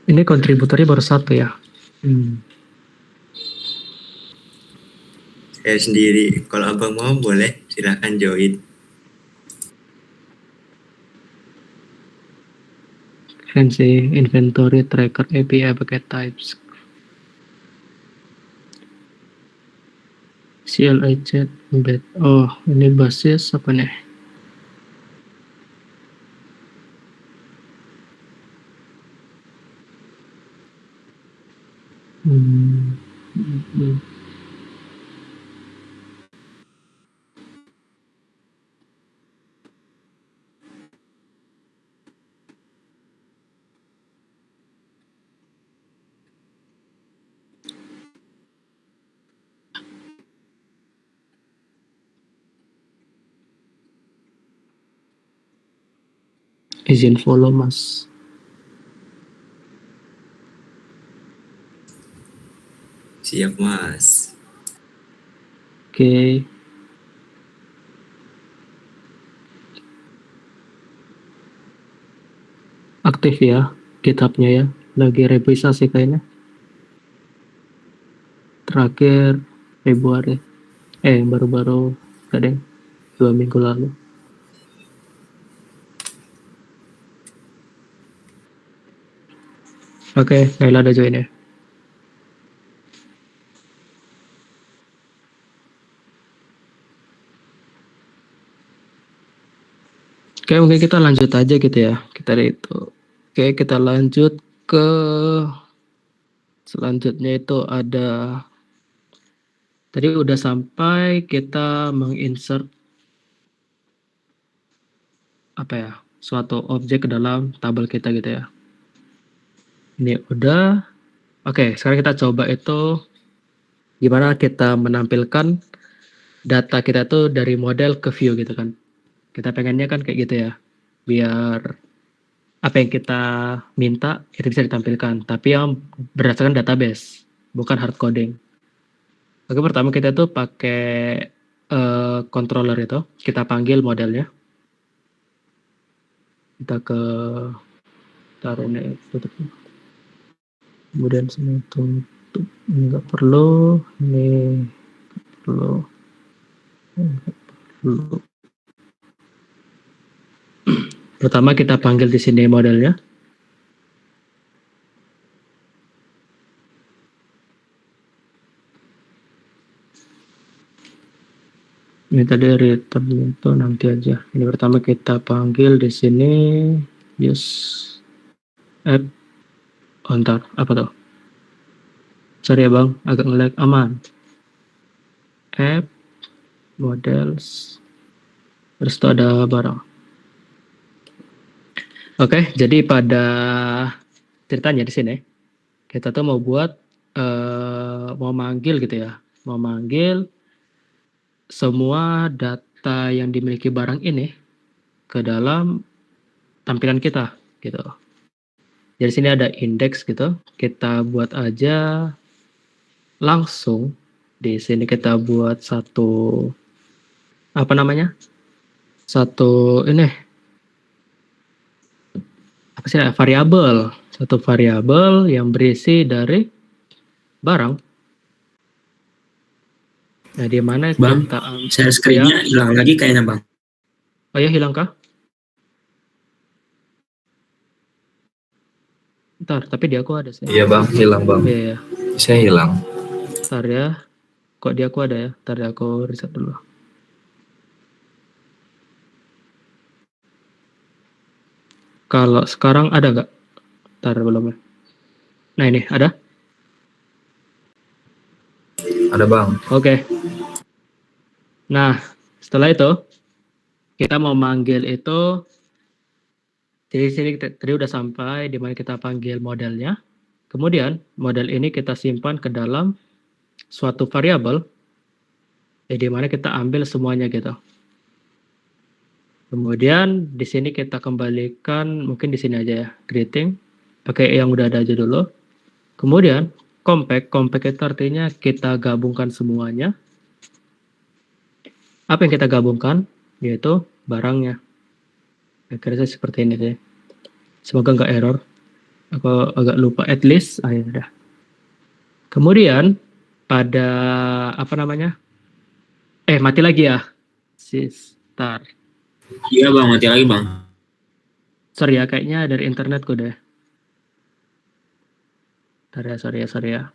Ini kontributornya baru satu ya. Saya sendiri. Kalau abang mau boleh silakan join. Keren sih, inventory tracker API pakai types. CLI chat embed. Oh, ini basis apa nih? Izin follow mas. Siap mas. Oke. Aktif ya GitHub-nya ya. Lagi revisasi kayaknya. Terakhir Februari. Baru-baru kadang 2 minggu lalu. Oke, Naila ada join ya. Oke, mungkin kita lanjut aja gitu ya. Kita itu. Oke, kita lanjut ke selanjutnya itu ada tadi udah sampai kita menginsert apa ya? Suatu objek ke dalam tabel kita gitu ya. Ini udah. Oke, sekarang kita coba itu gimana kita menampilkan data kita tuh dari model ke view gitu kan. Kita pengennya kan kayak gitu ya. Biar apa yang kita minta itu bisa ditampilkan, tapi yang berdasarkan database, bukan hard coding. Oke, pertama kita tuh pakai controller itu, kita panggil modelnya. Kita ke taruh ini tutup. Kemudian sini tutup, ini nggak perlu, ini perlu, nggak perlu. Pertama kita panggil di sini modelnya. Ini tadi return itu nanti aja. Ini pertama kita panggil di sini use app. Oh, ntar apa tuh? Sorry ya bang, agak nge-lag. Aman. App models. Terus itu ada barang. Oke, jadi pada ceritanya di sini kita tuh mau buat mau manggil gitu ya. Mau manggil semua data yang dimiliki barang ini ke dalam tampilan kita gitu. Jadi sini ada indeks gitu. Kita buat aja langsung di sini kita buat satu apa namanya? Satu ini apa apa sih, variabel, satu variabel yang berisi dari barang. Nah, di mana Bang, kita saya ya, screen-nya hilang lagi kayaknya bang. oh ya, hilang kah? Ntar, tapi di aku ada sih. Iya bang, hilang bang. Iya, ya. Saya hilang. Ntar ya. Kok di aku ada ya? Ntar ya, aku riset dulu. Kalau sekarang ada nggak? Ntar belum ya. Nah, ini ada? Ada bang. Oke. Nah, setelah itu kita mau manggil itu. Jadi sini tadi udah sampai di mana kita panggil modelnya. Kemudian model ini kita simpan ke dalam suatu variabel, di mana kita ambil semuanya gitu. Kemudian di sini kita kembalikan, mungkin di sini aja ya, greeting, pakai yang udah ada aja dulu. Kemudian compact itu artinya kita gabungkan semuanya. Apa yang kita gabungkan? Yaitu barangnya. Kira-kira seperti ini sih. Semoga nggak error. Aku agak lupa, at least. Ya udah. Kemudian pada apa namanya? Mati lagi ya. Si start. Iya bang, mati lagi bang. Sorry ya, kayaknya dari internetku deh. Sorry ya.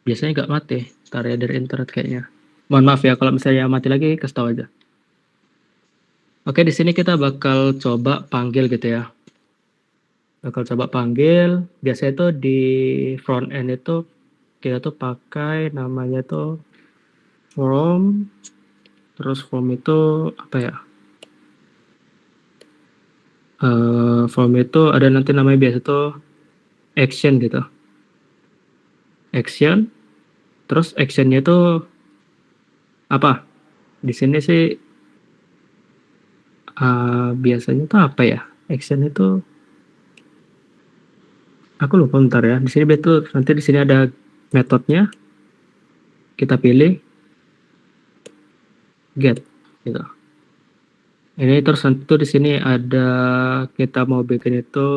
Biasanya nggak mati. Ntar ya, dari internet kayaknya. Mohon maaf ya kalau misalnya mati lagi, kasih tahu aja. Oke, di sini kita bakal coba panggil gitu ya. Bakal coba panggil. Biasanya itu di front end itu kita tuh pakai namanya tuh from. Terus from itu apa ya? From itu ada nanti namanya biasa tuh action gitu. Action. Terus actionnya itu apa? Di sini sih biasanya tuh apa ya? Action itu aku lupa, bentar ya. Di sini betul, nanti di sini ada metodenya. Kita pilih get gitu. Ini terus nanti tuh di sini ada kita mau bikin itu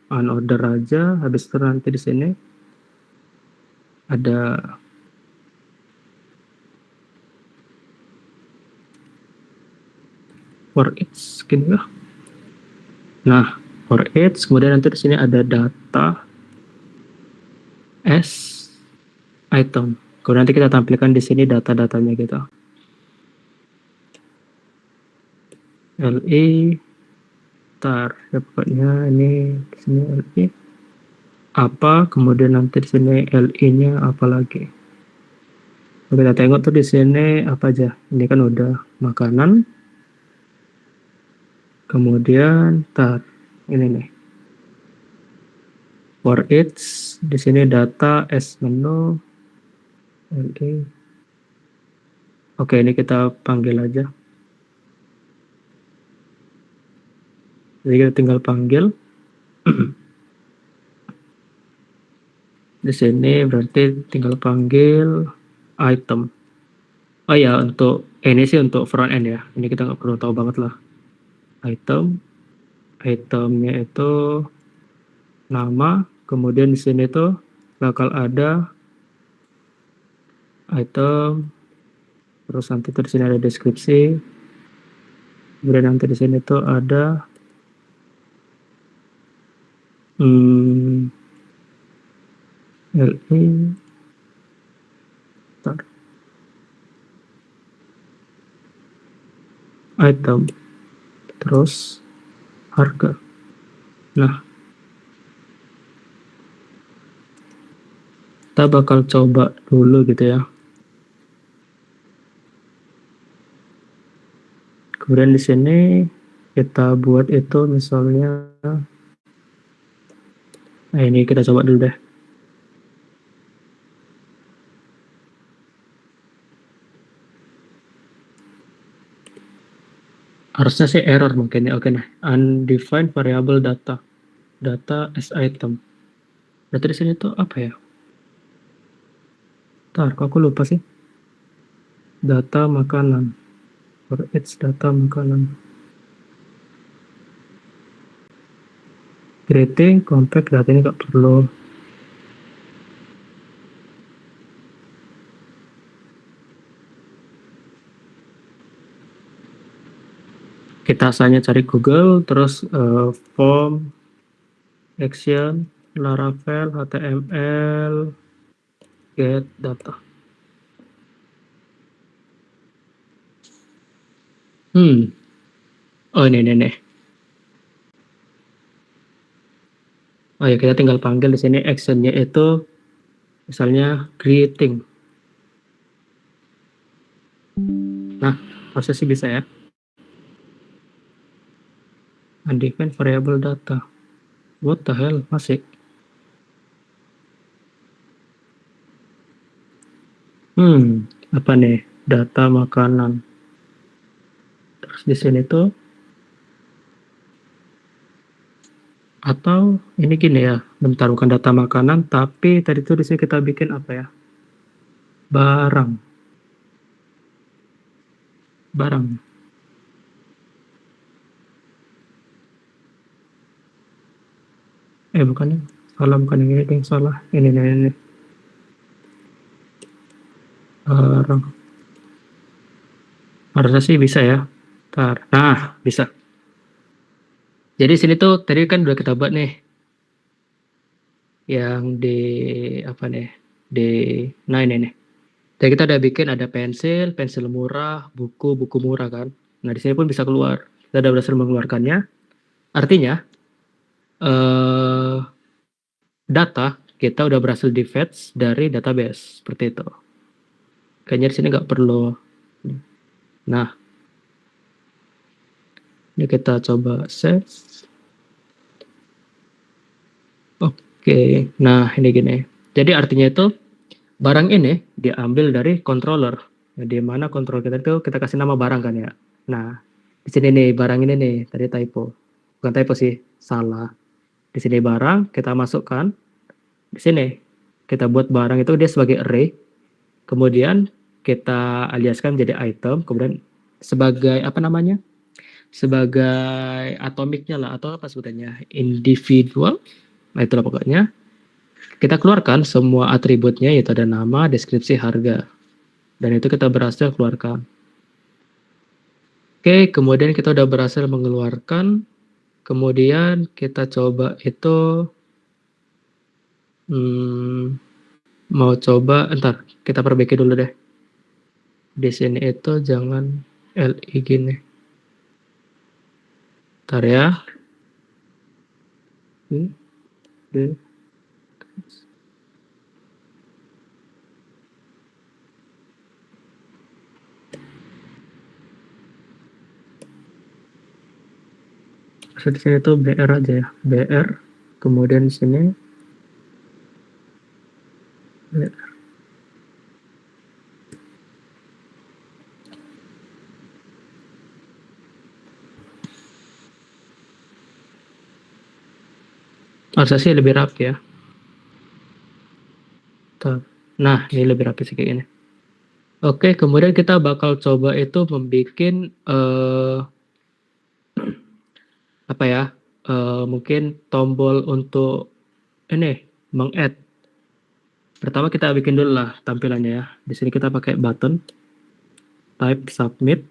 unorder aja. Habis itu nanti di sini ada for each gini ya. Nah, for each, kemudian nanti di sini ada data as item. Kemudian nanti kita tampilkan di sini data-datanya gitu. LI tar ya, pokoknya ini di sini LI apa, kemudian nanti di sini LI-nya apa lagi. Kita tengok tuh di sini apa aja. Ini kan udah makanan. Kemudian tar ini nih. For each di sini data as menu LI. Oke, ini kita panggil aja. Jadi kita tinggal panggil. Di sini berarti tinggal panggil item. Oh ya, untuk ini sih untuk front end ya. Ini kita nggak perlu tahu banget lah. Itemnya itu nama. Kemudian di sini tuh bakal ada item. Terus nanti tuh di sini ada deskripsi. Kemudian nanti di sini tuh ada LI item terus harga. Nah, kita bakal coba dulu gitu ya. Kemudian di sini kita buat itu misalnya, nah ini kita coba dulu deh. Harusnya sih error mungkin ya. Oke nih, undefined variable data as item. Data di sini tuh apa ya? Ntar, kok aku lupa sih. Data makanan. For each data makanan. Greeting, compact, data ini nggak perlu. Kita asalnya cari Google, terus form, action, Laravel, HTML, get data. Oh ini nih. Oh ya, kita tinggal panggil di sini actionnya itu misalnya greeting. Nah, harusnya sih bisa ya. Undefined variable data. What the hell, masih? Apa nih? Data makanan. Terus di sini tuh atau ini gini ya, bentar, bukan data makanan, tapi tadi tuh di sini kita bikin apa ya? Barang. Bukan bukan yang ini yang salah. Ini. Barang. Harusnya sih bisa ya. Nah, bisa. Jadi sini tuh tadi kan udah kita buat nih. Yang di apa nih? Nah ini nih. Jadi kita udah bikin ada pensil murah, buku murah kan. Nah, di sini pun bisa keluar. Kita udah berhasil mengeluarkannya. Artinya data kita udah berhasil di-fetch dari database seperti itu. Kayaknya di sini nggak perlu. Nah, ini kita coba save. Oke, nah ini gini. Jadi artinya itu barang ini diambil dari controller. Di mana controller kita itu kita kasih nama barang kan ya. Nah, di sini nih barang ini nih tadi typo. Bukan typo sih, salah. Di sini barang kita masukkan. Di sini kita buat barang itu dia sebagai array. Kemudian kita aliaskan menjadi item, kemudian sebagai apa namanya? Sebagai atomiknya lah atau apa sebutannya? Individual. Nah, itulah pokoknya. Kita keluarkan semua atributnya yaitu ada nama, deskripsi, harga. Dan itu kita berhasil keluarkan. Oke, kemudian kita udah berhasil mengeluarkan. Kemudian kita coba itu mau coba, entar kita perbaiki dulu deh. Di sini itu jangan li gini. Ntar ya. Di sini tuh BR aja ya, BR. Kemudian di sini BR. Harusnya sih lebih rapi ya. Nah, ini lebih rapi sih kayak gini. Oke, kemudian kita bakal coba itu membuat apa ya? Mungkin tombol untuk ini meng-add. Pertama kita bikin dulu lah tampilannya ya. Di sini kita pakai button, type submit,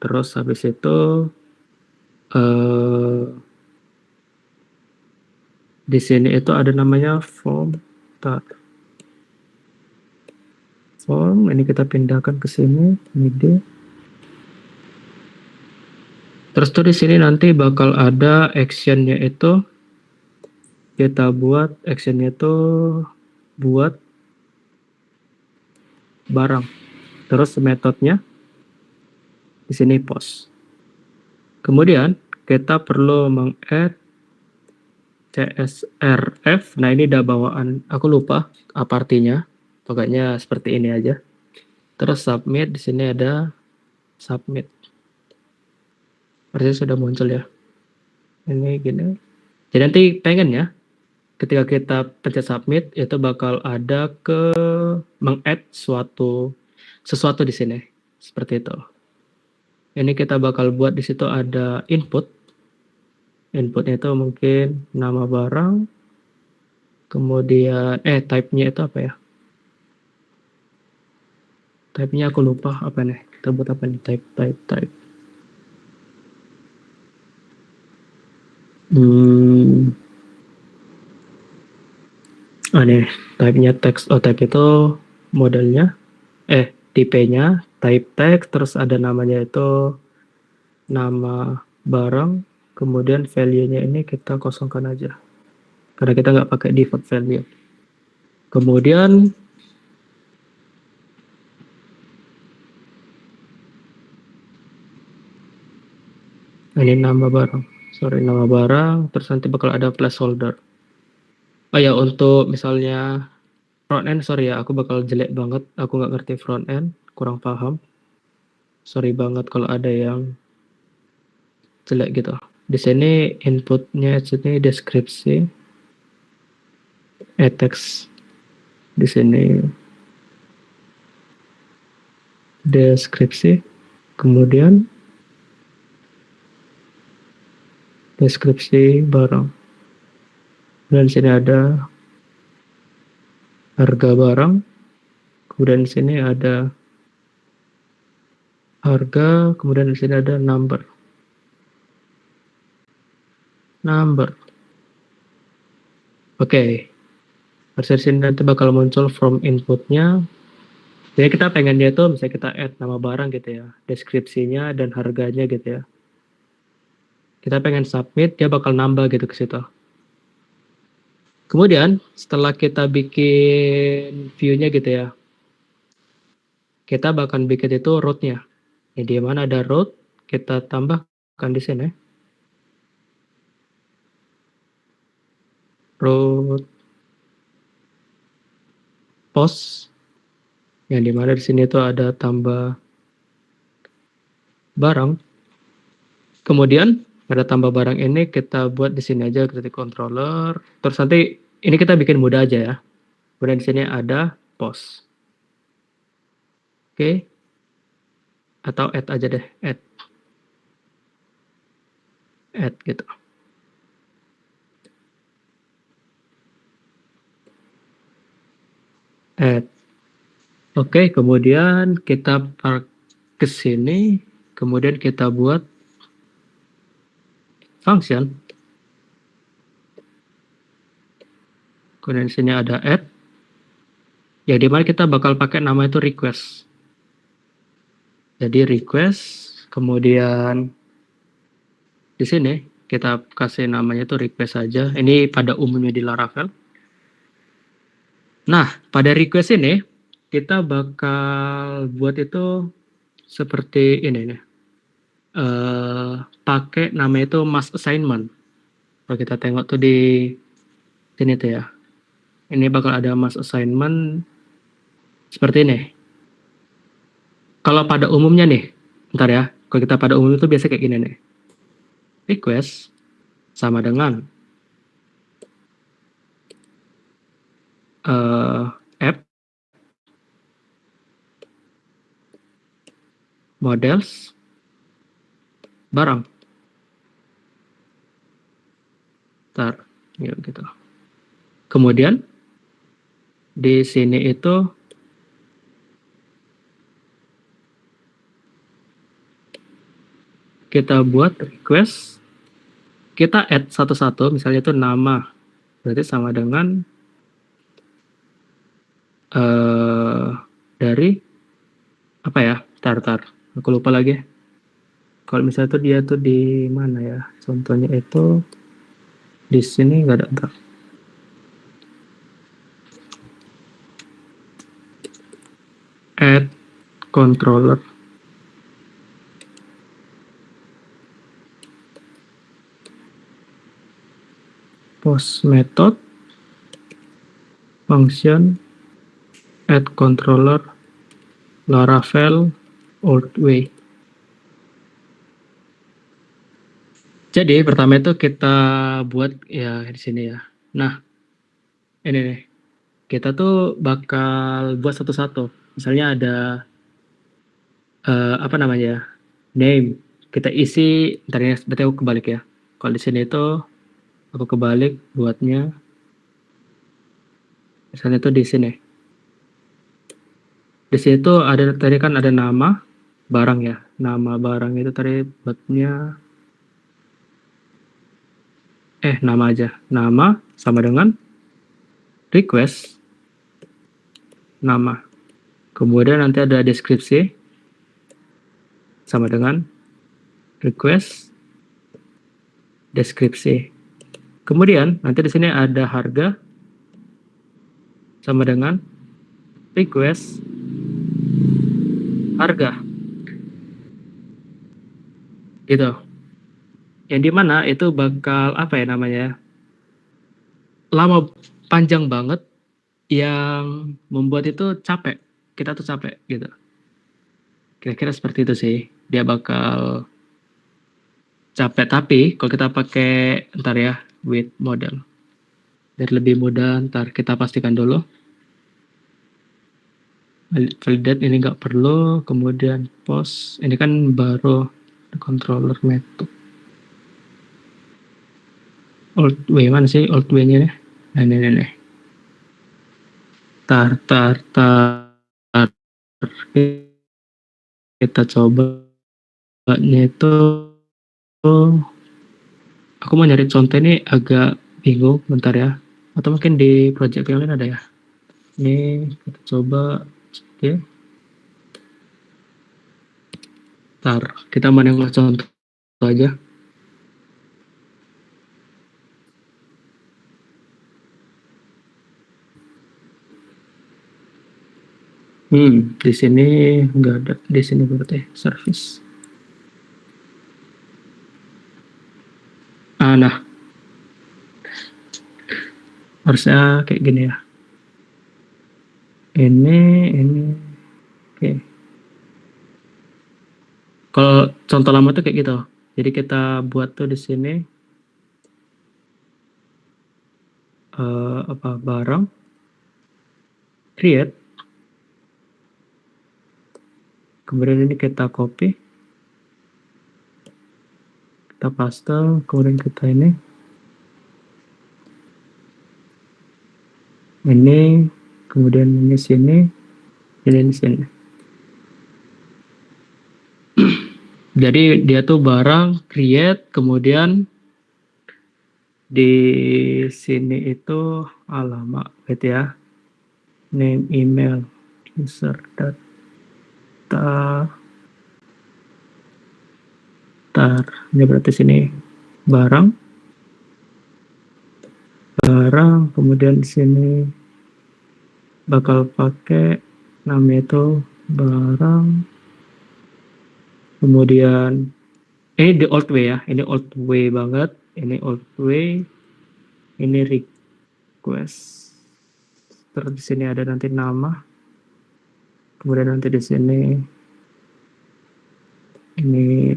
terus habis itu di sini itu ada namanya form. Form ini kita pindahkan ke sini, media. Terus tuh di sini nanti bakal ada actionnya itu kita buat actionnya itu buat barang. Terus metodenya di sini post. Kemudian kita perlu meng-add CSRF. Nah, ini udah bawaan, aku lupa apa artinya. Pokoknya seperti ini aja. Terus submit, di sini ada submit. Harusnya sudah muncul ya. Ini gini. Jadi nanti pengen ya, ketika kita pencet submit itu bakal ada ke meng-add sesuatu di sini. Seperti itu. Ini kita bakal buat di situ ada input. Inputnya itu mungkin nama barang, kemudian type-nya itu apa ya? Type-nya aku lupa apa nih? Kita buat apa nih? Type. Nih, type-nya text. Type itu modelnya, tipenya, type text, terus ada namanya itu nama barang, kemudian value-nya ini kita kosongkan aja. Karena kita nggak pakai default value. Kemudian ini nama barang. Nama barang, terus nanti bakal ada placeholder. Oh ya, untuk misalnya front end, sorry ya, aku bakal jelek banget. Aku nggak ngerti front end, kurang paham. Sorry banget kalau ada yang jelek gitu. Di sini inputnya sini deskripsi, text. Di sini deskripsi, kemudian deskripsi barang. Dan di sini ada harga barang. Kemudian di sini ada harga, kemudian di sini ada number. Oke. Terus di sini nanti bakal muncul from inputnya. Jadi kita pengennya itu misalnya kita add nama barang gitu ya, deskripsinya dan harganya gitu ya. Kita pengen submit, dia bakal nambah gitu ke situ. Kemudian setelah kita bikin view-nya gitu ya, kita bakal bikin itu root-nya. Di mana ada root, kita tambahkan di sini. Root post, yang dimana di sini itu ada tambah barang. Kemudian pada tambah barang ini kita buat di sini aja create controller. Terus nanti ini kita bikin mudah aja ya. Kemudian di sini ada post. Oke. Atau add aja deh, add gitu. Add. Oke, kemudian kita park ke sini, kemudian kita buat function. Kemudian di sini ada add. Ya, di mana kita bakal pakai nama itu request. Jadi request, kemudian di sini kita kasih namanya itu request saja. Ini pada umumnya di Laravel. Nah, pada request ini kita bakal buat itu seperti ini nih. Pakai nama itu mass assignment. Kalau kita tengok tuh di sini tuh ya. Ini bakal ada mass assignment seperti ini. Kalau pada umumnya nih, bentar ya. Kalau kita pada umumnya itu biasa kayak gini nih. Request sama dengan app models barang. Ntar, ya gitu. Kemudian di sini itu kita buat request, kita add satu-satu, misalnya itu nama, berarti sama dengan dari apa ya? Tar, aku lupa lagi. Kalau misalnya itu dia tuh di mana ya? Contohnya itu di sini nggak ada. Ntar. Add controller. Post method function add controller Laravel old way. Jadi pertama itu kita buat ya di sini ya. Nah, ini nih. Kita tuh bakal buat satu-satu. Misalnya ada apa namanya? Name. Kita isi, ntar ini berarti aku kebalik ya. Kalau di sini itu aku kebalik buatnya. Misalnya itu di sini. Di sini tuh ada tadi kan ada nama barang ya. Nama barang itu tadi buatnya nama aja. Nama sama dengan request nama. Kemudian nanti ada deskripsi sama dengan request deskripsi. Kemudian nanti di sini ada harga sama dengan request harga. Gitu. Yang dimana itu bakal apa ya namanya? Lama panjang banget yang membuat itu capek. Kita tuh capek gitu. Kira-kira seperti itu sih. Dia bakal capek, tapi kalau kita pakai ntar ya with model biar lebih mudah, ntar kita pastikan dulu validate ini nggak perlu, kemudian post ini kan baru controller method old way, mana sih old way nya nih? Nah ini tar kita coba itu aku mau nyari contoh ini agak bingung, bentar ya, atau mungkin di project yang lain ada ya. Ini kita coba, oke. Ntar kita main yang contoh aja. Di sini nggak ada, di sini berarti service. Nah, harusnya kayak gini ya. Ini, oke. Kalau contoh lama tuh kayak gitu. Jadi kita buat tuh di sini barang create. Kemudian ini kita copy, kita paste, kemudian kita ini, kemudian ini sini, ini sini. Jadi dia tuh barang create, kemudian di sini itu alamat gitu ya, name, email, user, data. Ini berarti sini barang, kemudian di sini bakal pakai namanya itu barang, kemudian ini the old way ya, ini old way banget, ini old way, ini request, terus di sini ada nanti nama, kemudian nanti di sini ini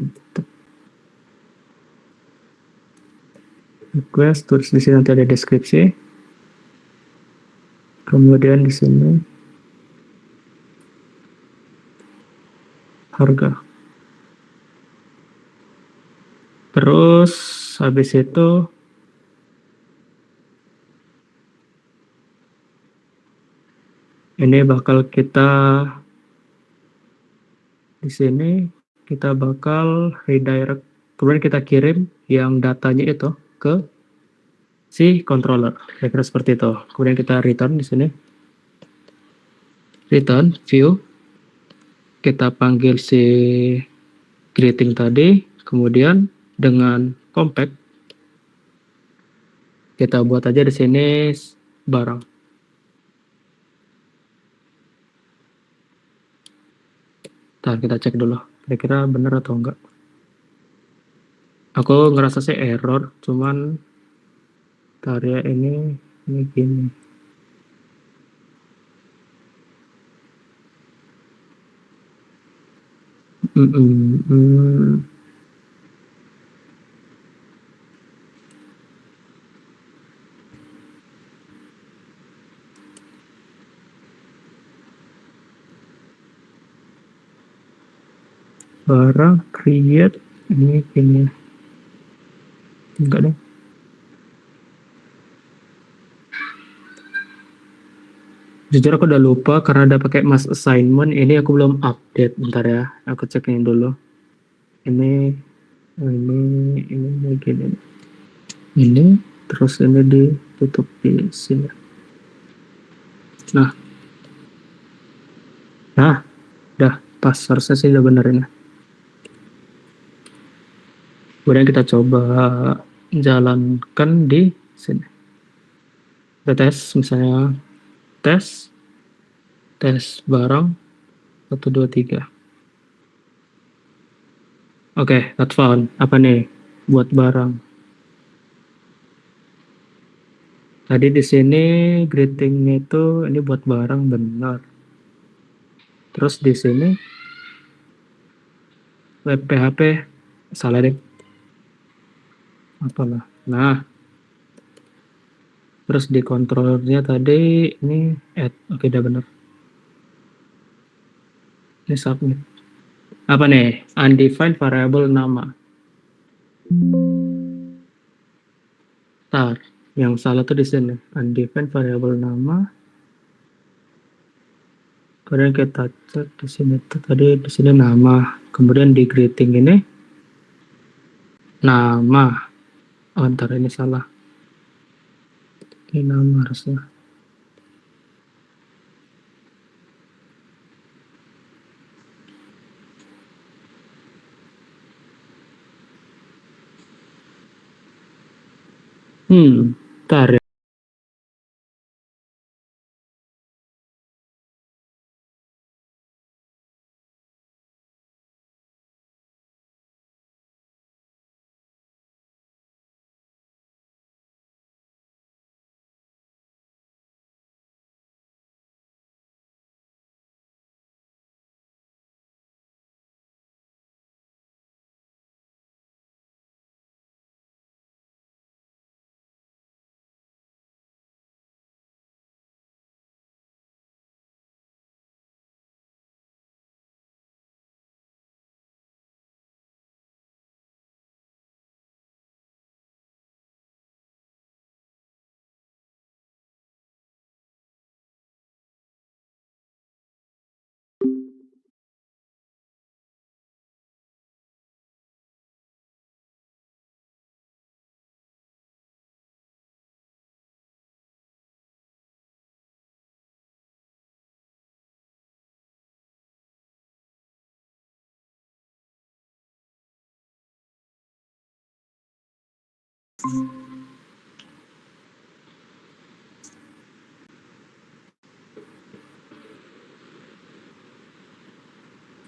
request, terus di sini nanti ada deskripsi, kemudian di sini harga, terus habis itu ini bakal kita di sini kita bakal redirect, kemudian kita kirim yang datanya itu ke si controller, kira-kira seperti itu. Kemudian kita return di sini, return view, kita panggil si greeting tadi, kemudian dengan compact kita buat aja di sini barang. Ntar kita cek dulu, kira-kira benar atau enggak. Aku ngerasa sih error, cuman ntar ya ini gini. Barang create ini gini. Enggak deh. Jujur aku udah lupa karena ada pakai mass assignment. Ini aku belum update. Bentar ya, aku cek ini dulu. Ini, ini gini. Ini, terus ini ditutup di sini. Nah, udah pas. Harusnya sih udah bener ini. Kemudian kita coba jalankan di sini. Kita tes, misalnya tes barang 1, 2, 3. Oke, not found. Apa nih? Buat barang. Tadi di sini greetingnya itu ini buat barang benar. Terus di sini web PHP salah deh. Apalah. Nah, terus di controllernya tadi ini add. Oke, udah benar. Ini submit. Apa nih? Undefined variable nama. Tar, yang salah tuh di sini. Undefined variable nama. Kemudian kita cek di sini tuh tadi di sini nama. Kemudian di greeting ini nama. Oh, ntar ini salah. Ini nama harusnya. Ntar ya.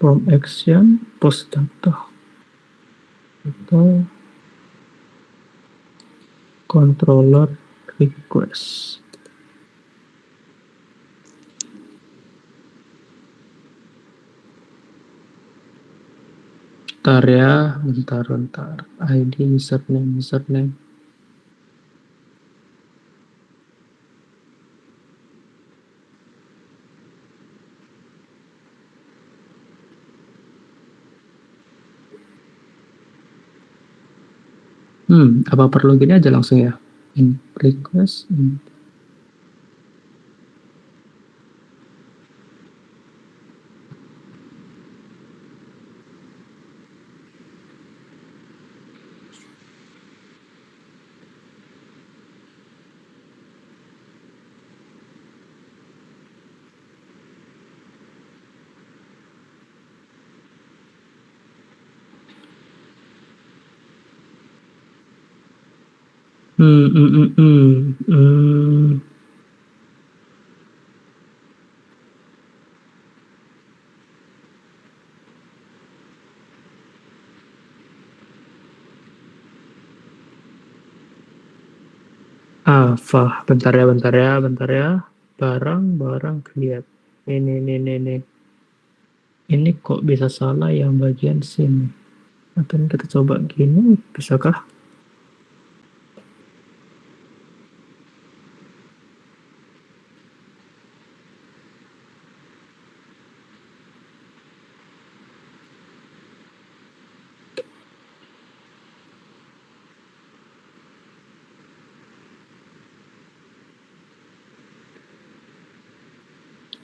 From action, post data. Atau controller request. Bentar ya, bentar. ID, username. Apa perlu gini aja langsung ya? Request. Bentar ya. Barang create. Ini. Ini kok bisa salah yang bagian sini? Atau kita coba gini, bisakah?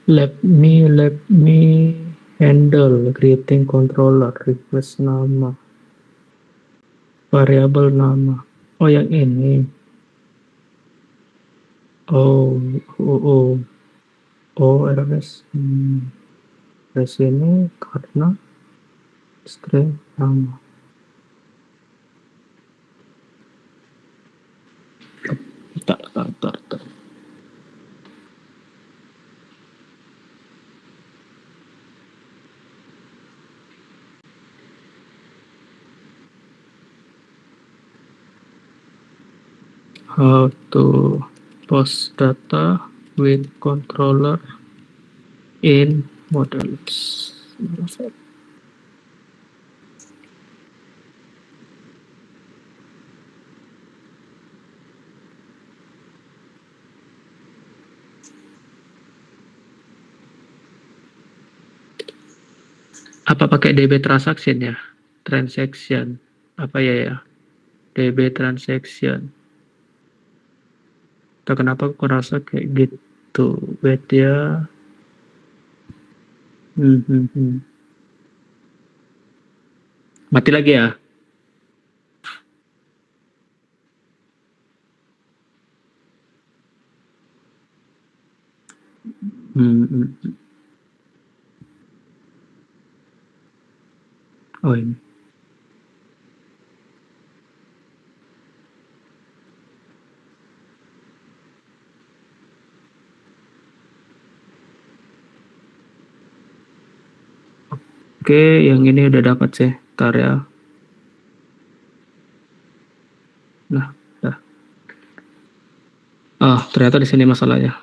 Let me handle creating controller, request nama, variabel nama. Oh, yang ini. Oh, RMS. Dari sini karena string nama. Tak. How to post data with controller in models. Apa pakai DB transaction ya? Transaction. Apa ya? DB transaction. Atau kenapa aku rasa kayak gitu? Wait ya. Mati lagi ya? Oh, ini. Oke, yang ini udah dapat sih, ntar ya. Nah, dah. Ternyata di sini masalahnya.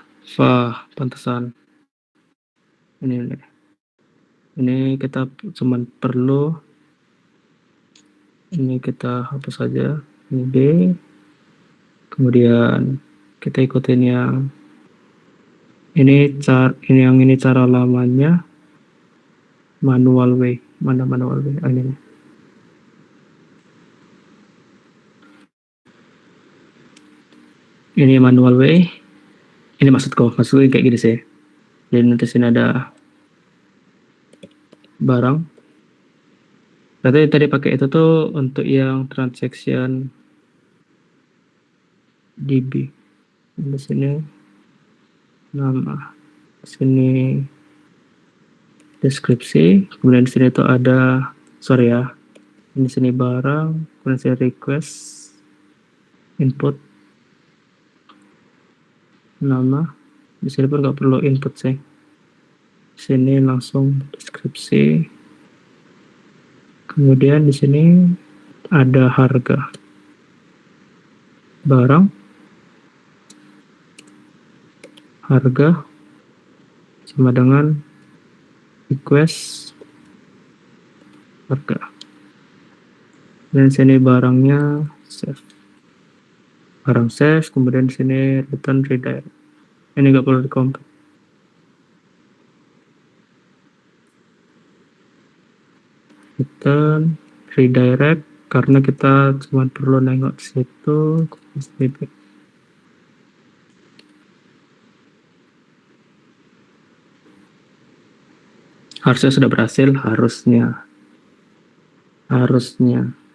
Pantesan. Ini kita cuman perlu. Ini kita hapus saja. Ini B. Kemudian kita ikutin yang ini cara lamanya. Manual way. Mana manual way? Ini. Ini manual way. Ini maksudnya kayak gini sih. Jadi nanti sini ada barang. Berarti tadi pakai itu tuh untuk yang transaction DB. Di sini nama, sini deskripsi, kemudian di sini tuh ada ini sini barang, kemudian sini request, input, nama, di sini pun nggak perlu input sih, sini langsung deskripsi, kemudian di sini ada harga barang, harga sama dengan request harga, dan sini barangnya save, barang save, kemudian sini return redirect. Ini nggak perlu di-compare. Return redirect karena kita cuma perlu nengok situ. Harusnya sudah berhasil, harusnya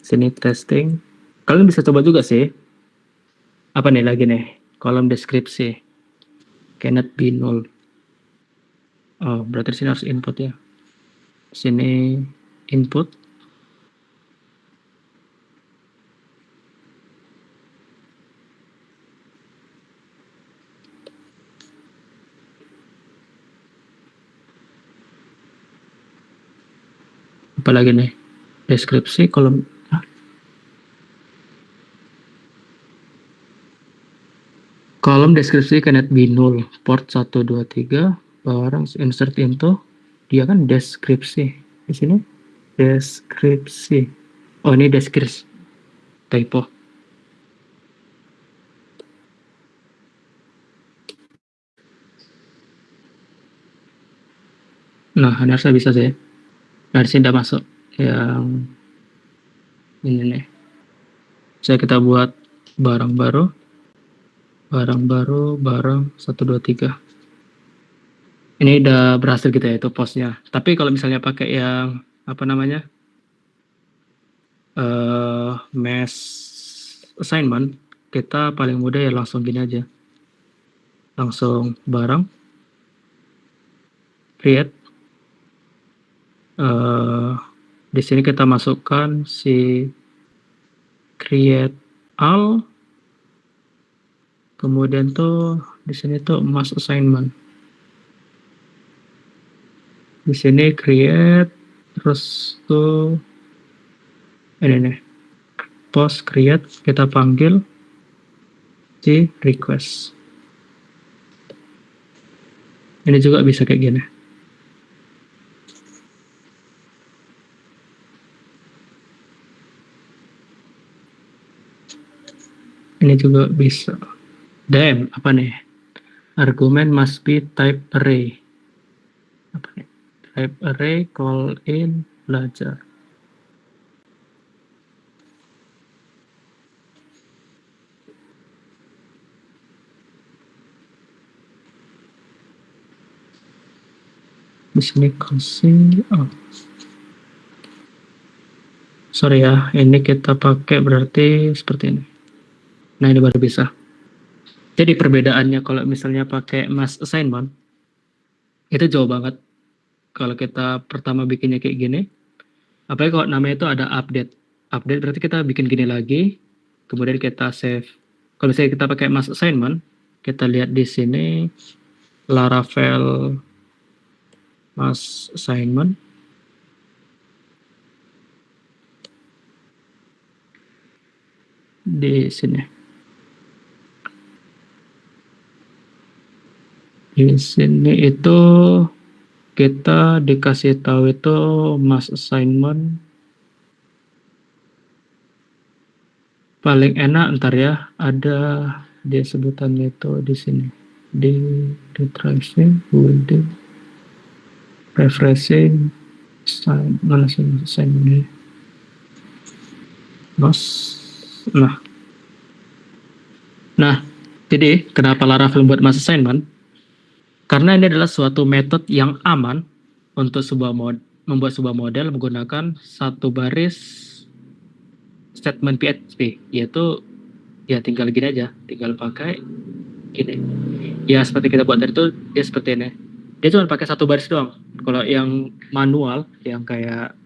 sini testing. Kalian bisa coba juga sih. Apa nih lagi nih? Kolom deskripsi cannot be null. Oh, berarti sini harus input ya. Sini input. Apalagi nih? Deskripsi kolom deskripsi cannot be null. Port 123 barang insert into, dia kan deskripsi. Di sini deskripsi. Oh, ini deskripsi. Typo. Nah, harusnya bisa sih. Dari sini udah masuk yang ini nih. Saya kita buat barang baru, barang 123. Ini udah berhasil gitu ya itu postnya. Tapi kalau misalnya pakai yang apa namanya mass assignment, kita paling mudah ya langsung gini aja, langsung barang create. Di sini kita masukkan si create all, kemudian tuh di sini tuh mass assignment. Di sini create, terus tuh ini nih post create, kita panggil si request. Ini juga bisa kayak gini. Ini juga bisa. Dan apa nih? Argument must be type array. Apa nih? Type array call in belajar. Di sini kasih sorry ya, ini kita pakai berarti seperti ini. Nah, ini baru bisa. Jadi perbedaannya kalau misalnya pakai mass assignment itu jauh banget. Kalau kita pertama bikinnya kayak gini, apalagi kalau namanya itu ada update. Update berarti kita bikin gini lagi, kemudian kita save. Kalau misalnya kita pakai mass assignment, kita lihat di sini Laravel mass assignment. Di sini. Di sini itu kita dikasih tahu itu mass assignment. Paling enak ntar ya, ada dia sebutannya itu di sini. Di retracing, building, refreshing, mana sih assignment ini? Nah, jadi kenapa Laravel buat mass assignment? Karena ini adalah suatu metode yang aman untuk membuat sebuah model menggunakan satu baris statement PHP, yaitu ya tinggal gini aja, tinggal pakai gini. Ya seperti kita buat tadi itu dia seperti ini. Dia cuma pakai satu baris doang. Kalau yang manual, yang kayak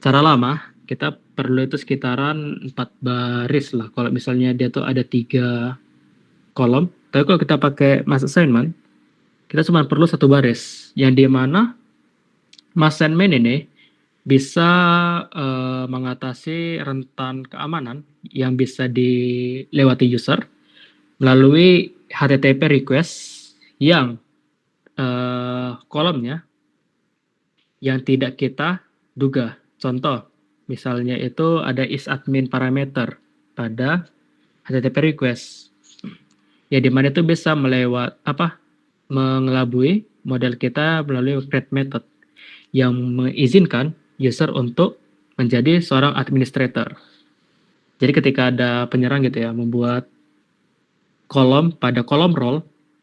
cara lama, kita perlu itu sekitaran 4 baris lah. Kalau misalnya dia tuh ada 3 kolom. Tapi kalau kita pakai mass assignment, kita cuma perlu satu baris, yang di mana mass assignment ini bisa mengatasi rentan keamanan yang bisa dilewati user melalui HTTP request yang kolomnya yang tidak kita duga. Contoh, misalnya itu ada isadmin parameter pada HTTP request, ya di mana itu bisa mengelabui model kita melalui create method yang mengizinkan user untuk menjadi seorang administrator. Jadi ketika ada penyerang gitu ya, membuat kolom pada kolom role,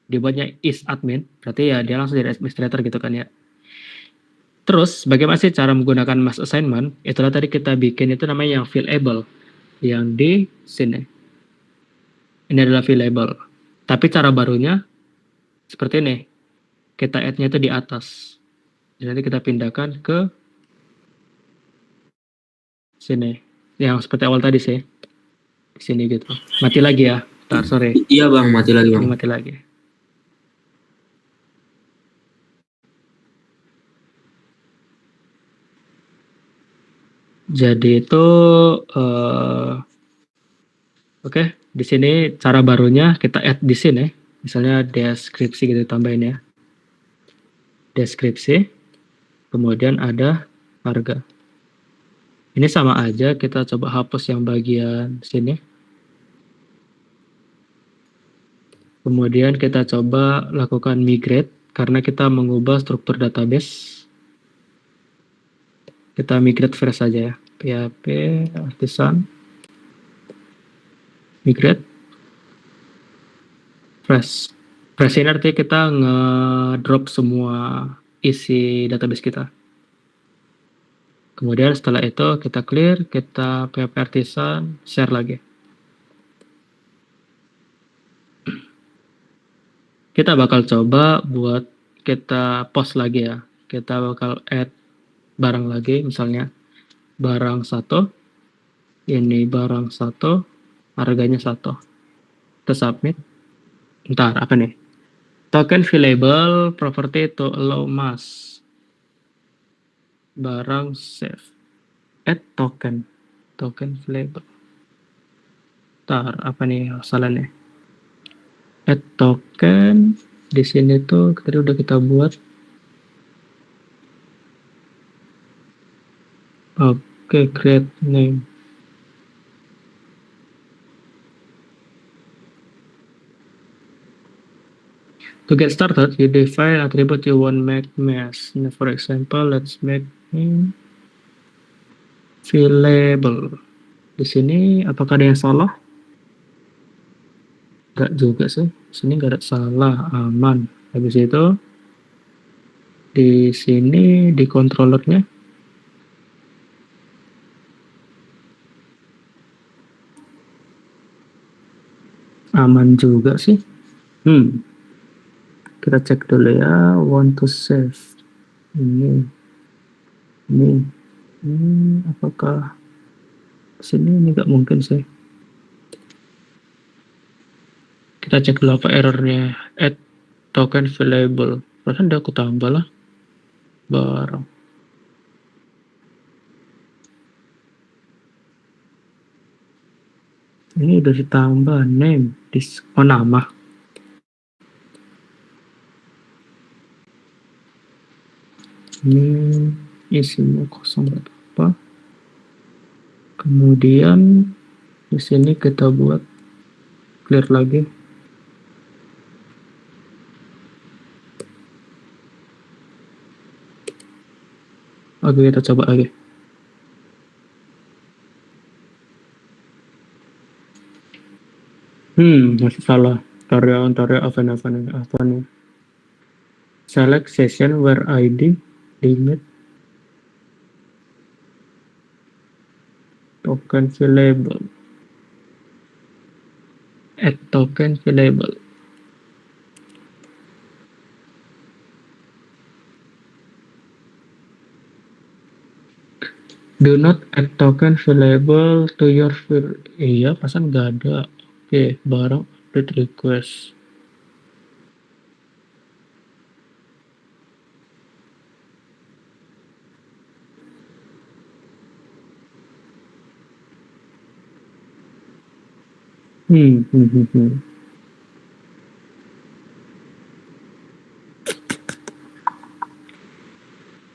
dibuatnya isadmin, berarti ya dia langsung jadi administrator gitu kan ya. Terus bagaimana sih cara menggunakan mass assignment? Itulah tadi kita bikin itu namanya yang fillable, yang di sini. Ini adalah fillable. Tapi cara barunya seperti ini, kita add-nya itu di atas. Jadi nanti kita pindahkan ke sini, yang seperti awal tadi sih, di sini gitu. Mati lagi ya, sorry. Iya bang, mati lagi bang. Ini mati lagi. Jadi itu, oke. Di sini cara barunya kita add di sini, misalnya deskripsi gitu tambahin ya. Deskripsi, kemudian ada harga. Ini sama aja, kita coba hapus yang bagian sini. Kemudian kita coba lakukan migrate, karena kita mengubah struktur database. Kita migrate fresh saja ya, PHP artisan, migrate fresh. Fresh ini artinya kita ngedrop semua isi database kita. Kemudian setelah itu kita clear, kita PHP artisan, share lagi. Kita bakal coba buat kita post lagi ya. Kita bakal add barang lagi, misalnya barang 1, ini barang 1, harganya 1. Kita submit. Ntar, apa nih? Token available property to allow mass. Barang save. Add token. Token available. Ntar, apa nih masalahnya? Add token. Di sini tuh tadi udah kita buat. Oke, create name. To get started, you define attribute you want make mass. Now, for example, let's make available. Di sini apakah ada yang salah? Enggak juga sih. Di sini enggak ada salah, aman. Habis itu di sini di controllernya aman juga sih. Kita cek dulu ya. Want to save. Ini. Apakah sini ini nggak mungkin sih. Kita cek dulu apa errornya. Add token available. Perasaan udah aku tambah lah. Barang. Ini udah ditambah name. Nama. Ini isinya kosong apa? Kemudian di sini kita buat clear lagi. Oke, kita coba lagi. Masih salah. Karyawan apa nih? Select session where ID limit token available. Add token available. Do not add token available to your field. Iya, pasan nggak ada. Oke, barang update request.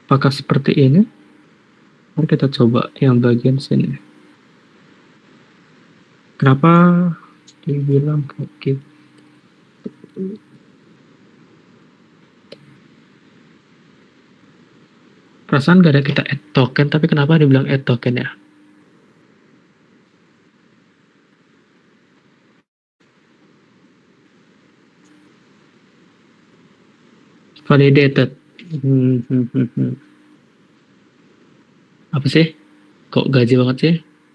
Apakah seperti ini? Mari kita coba yang bagian sini. Kenapa dibilang kayak gitu? Perasaan gak ada kita add token, tapi kenapa dibilang add token ya? Validated. Apa sih? Kok gaji banget sih?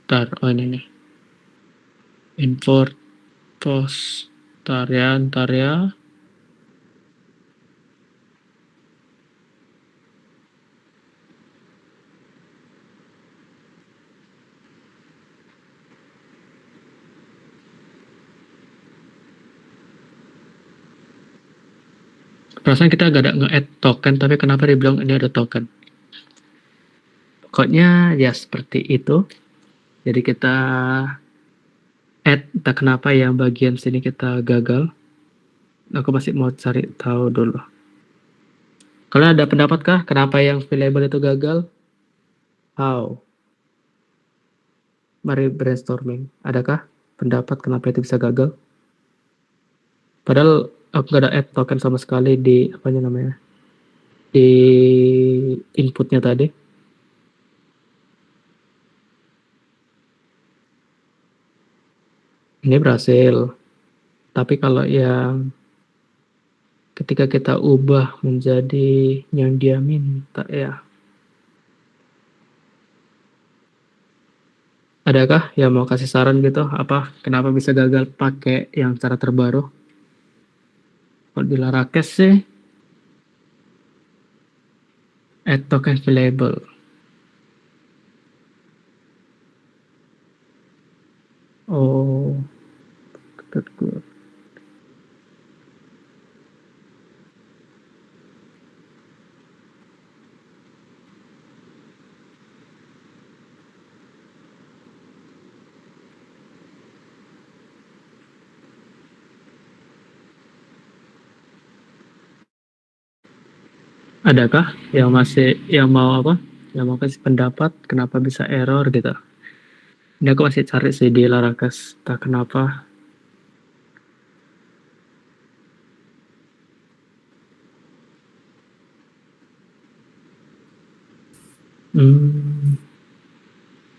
Ntar, ini nih. Import post. Ntar ya. Perasaan kita gak ada nge-add token, tapi kenapa dibilang ini ada token? Pokoknya ya seperti itu. Jadi kita add, entah kenapa yang bagian sini kita gagal. Aku masih mau cari tahu dulu. Kalian ada pendapat kah kenapa yang available itu gagal? How? Mari brainstorming. Adakah pendapat kenapa itu bisa gagal? Padahal aku gak ada add token sama sekali di di inputnya tadi. Ini berhasil. Tapi kalau yang ketika kita ubah menjadi yang dia minta ya. Adakah yang mau kasih saran gitu? Apa kenapa bisa gagal pakai yang cara terbaru? Kalau di Larakes sih add token available. Oh, good. Adakah yang mau apa? Yang mau kasih pendapat kenapa bisa error gitu? Ini aku masih cari sih di Larakes, tak kenapa.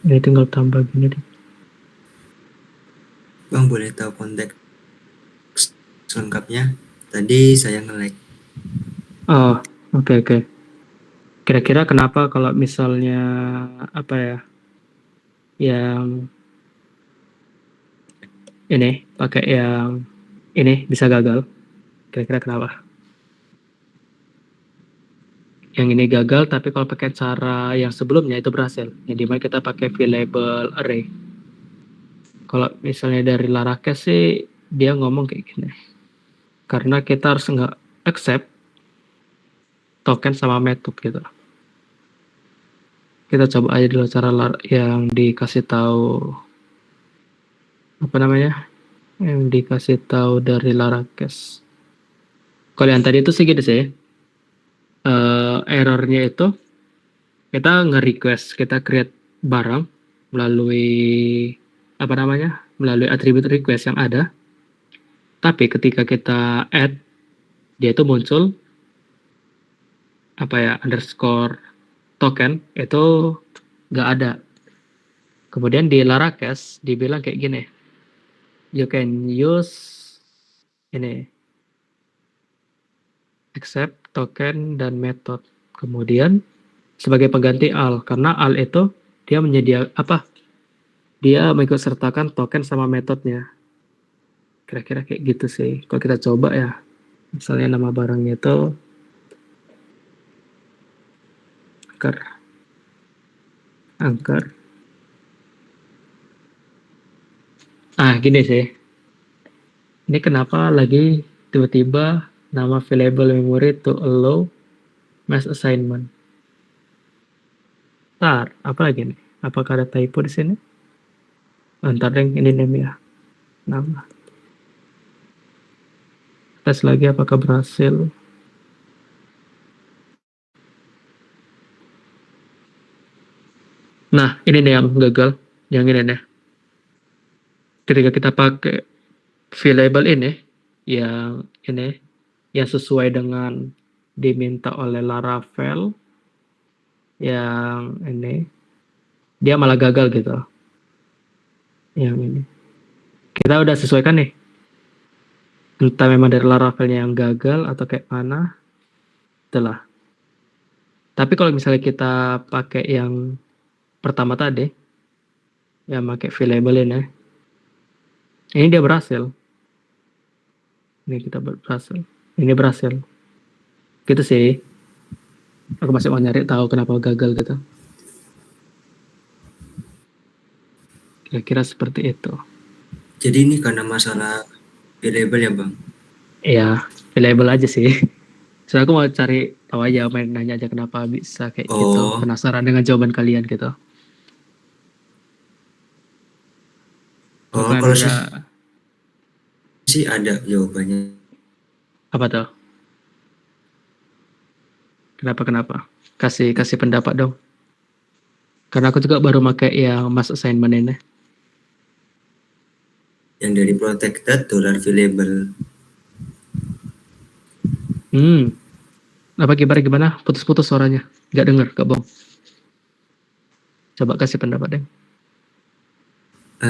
Ini tinggal tambah gini deh. Bang, boleh tahu konteks lengkapnya? Tadi saya nge-lag. Oh, oke. Kira-kira kenapa kalau misalnya apa ya? Yang ini pakai yang ini bisa gagal? Kira-kira kenapa? Yang ini gagal, tapi kalau pakai cara yang sebelumnya itu berhasil. Yang dimana kita pakai available array. Kalau misalnya dari Larakes sih dia ngomong kayak gini. Karena kita harus nggak accept token sama method gitu. Kita coba aja dulu cara yang dikasih tahu apa namanya? Yang dikasih tahu dari Larakes. Kalau yang tadi itu sih gitu sih. Errornya itu kita nge-request, kita create barang melalui apa namanya? Melalui atribut request yang ada. Tapi ketika kita add, dia itu muncul apa ya, underscore token itu nggak ada. Kemudian di Larakes dibilang kayak gini, you can use ini accept token dan method. Kemudian sebagai pengganti al, karena al itu dia dia mengikut sertakan token sama metodenya. Kira-kira kayak gitu sih. Kalau kita coba ya, misalnya nama barangnya itu angker. Gini sih. Ini kenapa lagi tiba-tiba nama available memory to allow mass assignment. Apa lagi nih? Apakah ada typo di sini? Ntar deh, ini name ya. Nama. Tes lagi apakah berhasil. Nah, ini nih yang gagal. Yang ini nih. Ketika kita pakai available ini, yang sesuai dengan diminta oleh Laravel, yang ini, dia malah gagal gitu. Yang ini. Kita udah sesuaikan nih. Entah memang dari Laravelnya yang gagal atau kayak mana. Itulah. Tapi kalau misalnya kita pakai yang pertama tadi, yang pakai available ini dia berhasil. Ini kita berhasil. Ini berhasil. Gitu sih. Aku masih mau nyari tahu kenapa gagal gitu. Kira-kira seperti itu. Jadi ini karena masalah available ya, Bang? Iya, available aja sih. Soalnya aku mau cari tahu aja, main nanya aja kenapa bisa kayak gitu. Penasaran dengan jawaban kalian gitu. Kalau sih ada jawabannya. Apa tuh? Kenapa? Kasih pendapat dong. Karena aku juga baru pakai yang mass assignment ini. Yang dari protected $available. Apa gimana? Putus-putus suaranya. Gak denger, gak bohong. Coba kasih pendapat deh.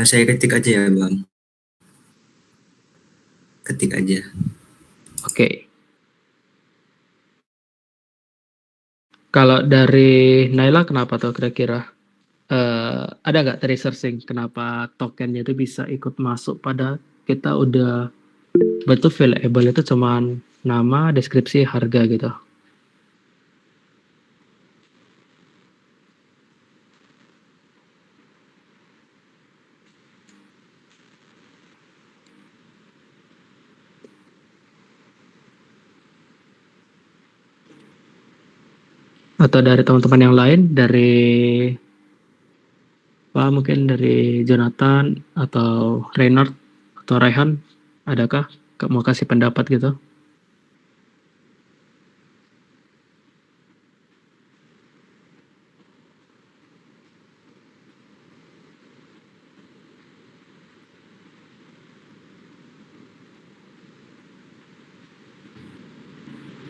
Saya ketik aja ya, Bang. Ketik aja. Oke. Kalau dari Naila kenapa tuh kira-kira? Ada nggak dari searching kenapa tokennya itu bisa ikut masuk pada kita udah betul valuable itu cuman nama, deskripsi, harga gitu. Atau dari teman-teman yang lain, dari mungkin dari Jonathan atau Reynard atau Raihan, adakah mau kasih pendapat gitu?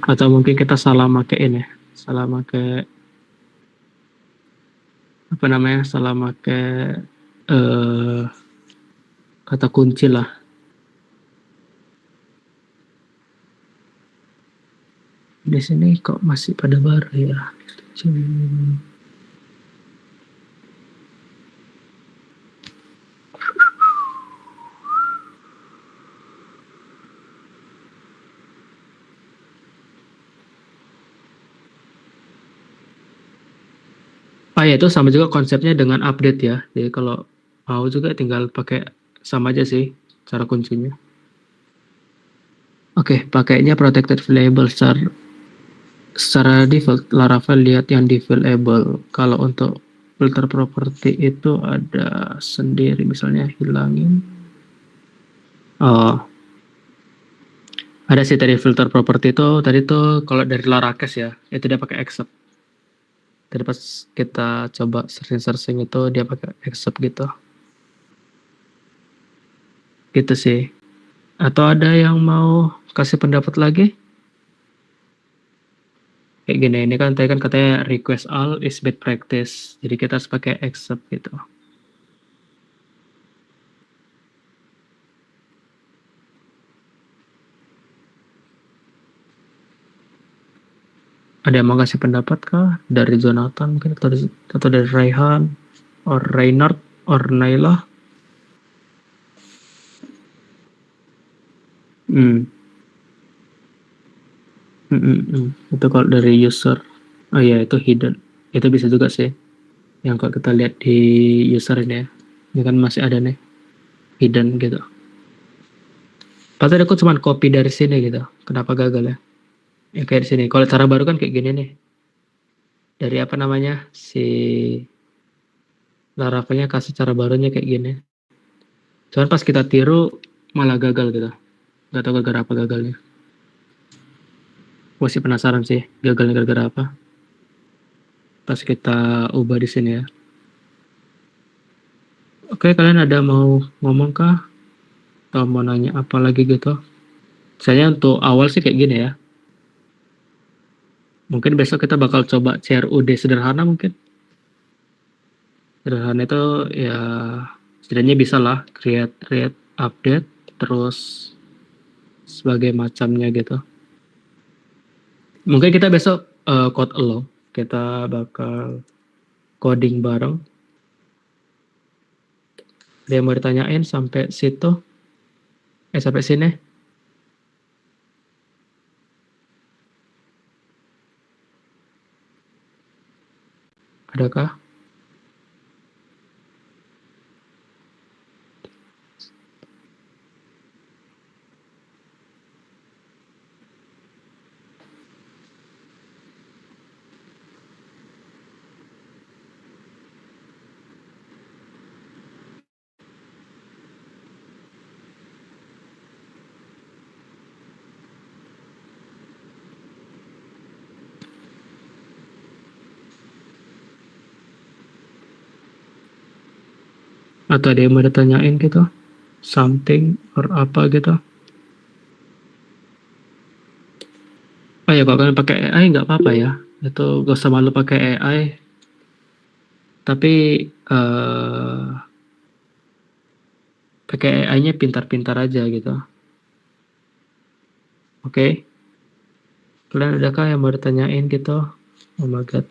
Atau mungkin kita salah make ini, salah make apa namanya, salah make kata kunci lah. Di sini kok masih pada baru ya? Ya itu sama juga konsepnya dengan update ya. Jadi kalau mau juga tinggal pakai sama aja sih cara kuncinya. Oke, pakainya protected variable secara default Laravel lihat yang defaultable. Kalau untuk filter property itu ada sendiri, misalnya hilangin. Oh, ada sih tadi filter property itu tadi tuh kalau dari Larakes ya, itu dia pakai accept. Tadi pas kita coba searching itu dia pakai accept gitu. Gitu sih. Atau ada yang mau kasih pendapat lagi? Kayak gini, ini kan tadi kan katanya request all is bad practice. Jadi kita harus pakai accept gitu. Ada yang mau kasih pendapat kah? Dari Jonathan mungkin atau dari Raihan or Reynard or Naila? Itu kalau dari user. Oh ya, itu hidden. Itu bisa juga sih. Yang kalau kita lihat di user ini ya. Ini kan masih ada nih. Hidden gitu. Padahal aku cuma copy dari sini gitu. Kenapa gagal ya? Ya kayak di sini. Kalau cara baru kan kayak gini nih. Dari apa namanya? Si Laravelnya kasih cara barunya kayak gini. Cuman pas kita tiru malah gagal gitu. Gak tahu gara-gara apa gagalnya. Gue sih penasaran sih gagalnya gara-gara apa. Pas kita ubah di sini ya. Oke, kalian ada mau ngomong kah? Atau mau nanya apa lagi gitu? Misalnya untuk awal sih kayak gini ya. Mungkin besok kita bakal coba CRUD sederhana mungkin. Sederhana itu ya setidaknya bisa lah create, update, terus sebagai macamnya gitu. Mungkin kita besok code along. Kita bakal coding bareng. Ada yang mau ditanyain sampai situ? Sampai sini? Adakah? Atau ada yang mau ditanyain gitu? Something or apa gitu? Oh ya, kalau kalian pakai AI nggak apa-apa ya. Itu gak usah malu pakai AI. Tapi pakai AI-nya pintar-pintar aja gitu. Oke. Kalian adakah yang mau ditanyain gitu? Oh my god.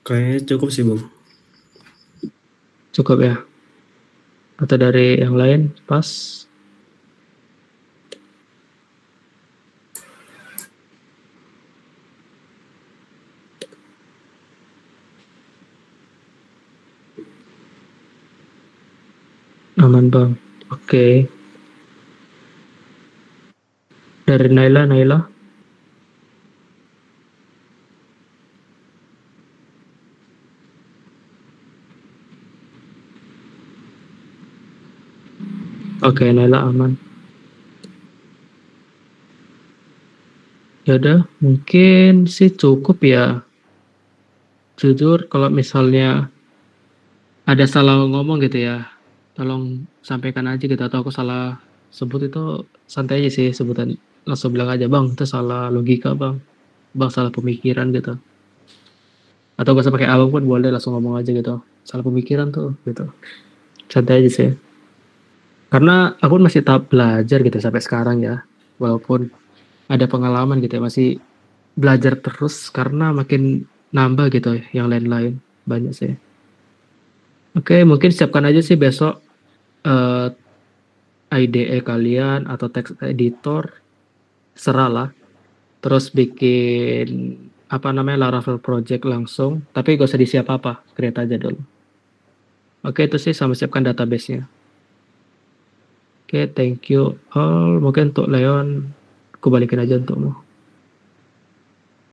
Kayaknya cukup sih bang. Cukup ya? Atau dari yang lain? Pas? Aman bang. Oke. Dari Naila. Oke, Naila aman. Ya udah, mungkin sih cukup ya. Jujur, kalau misalnya ada salah ngomong gitu ya, tolong sampaikan aja gitu. Atau aku salah sebut itu santai aja sih sebutan. Langsung bilang aja, bang, itu salah logika bang. Bang, salah pemikiran gitu. Atau gak usah pakai abang pun boleh, langsung ngomong aja gitu. Salah pemikiran tuh gitu. Santai aja sih. Karena aku masih tahap belajar gitu sampai sekarang ya. Walaupun ada pengalaman gitu ya, masih belajar terus karena makin nambah gitu yang lain-lain. Banyak sih. Oke, mungkin siapkan aja sih besok eh, IDE kalian atau text editor, serah lah. Terus bikin apa namanya Laravel project langsung, tapi gak usah disiap apa, create aja dulu. Oke, itu sih sama siapkan database-nya. Oke, thank you all. Mungkin untuk Leon, aku balikin aja untukmu.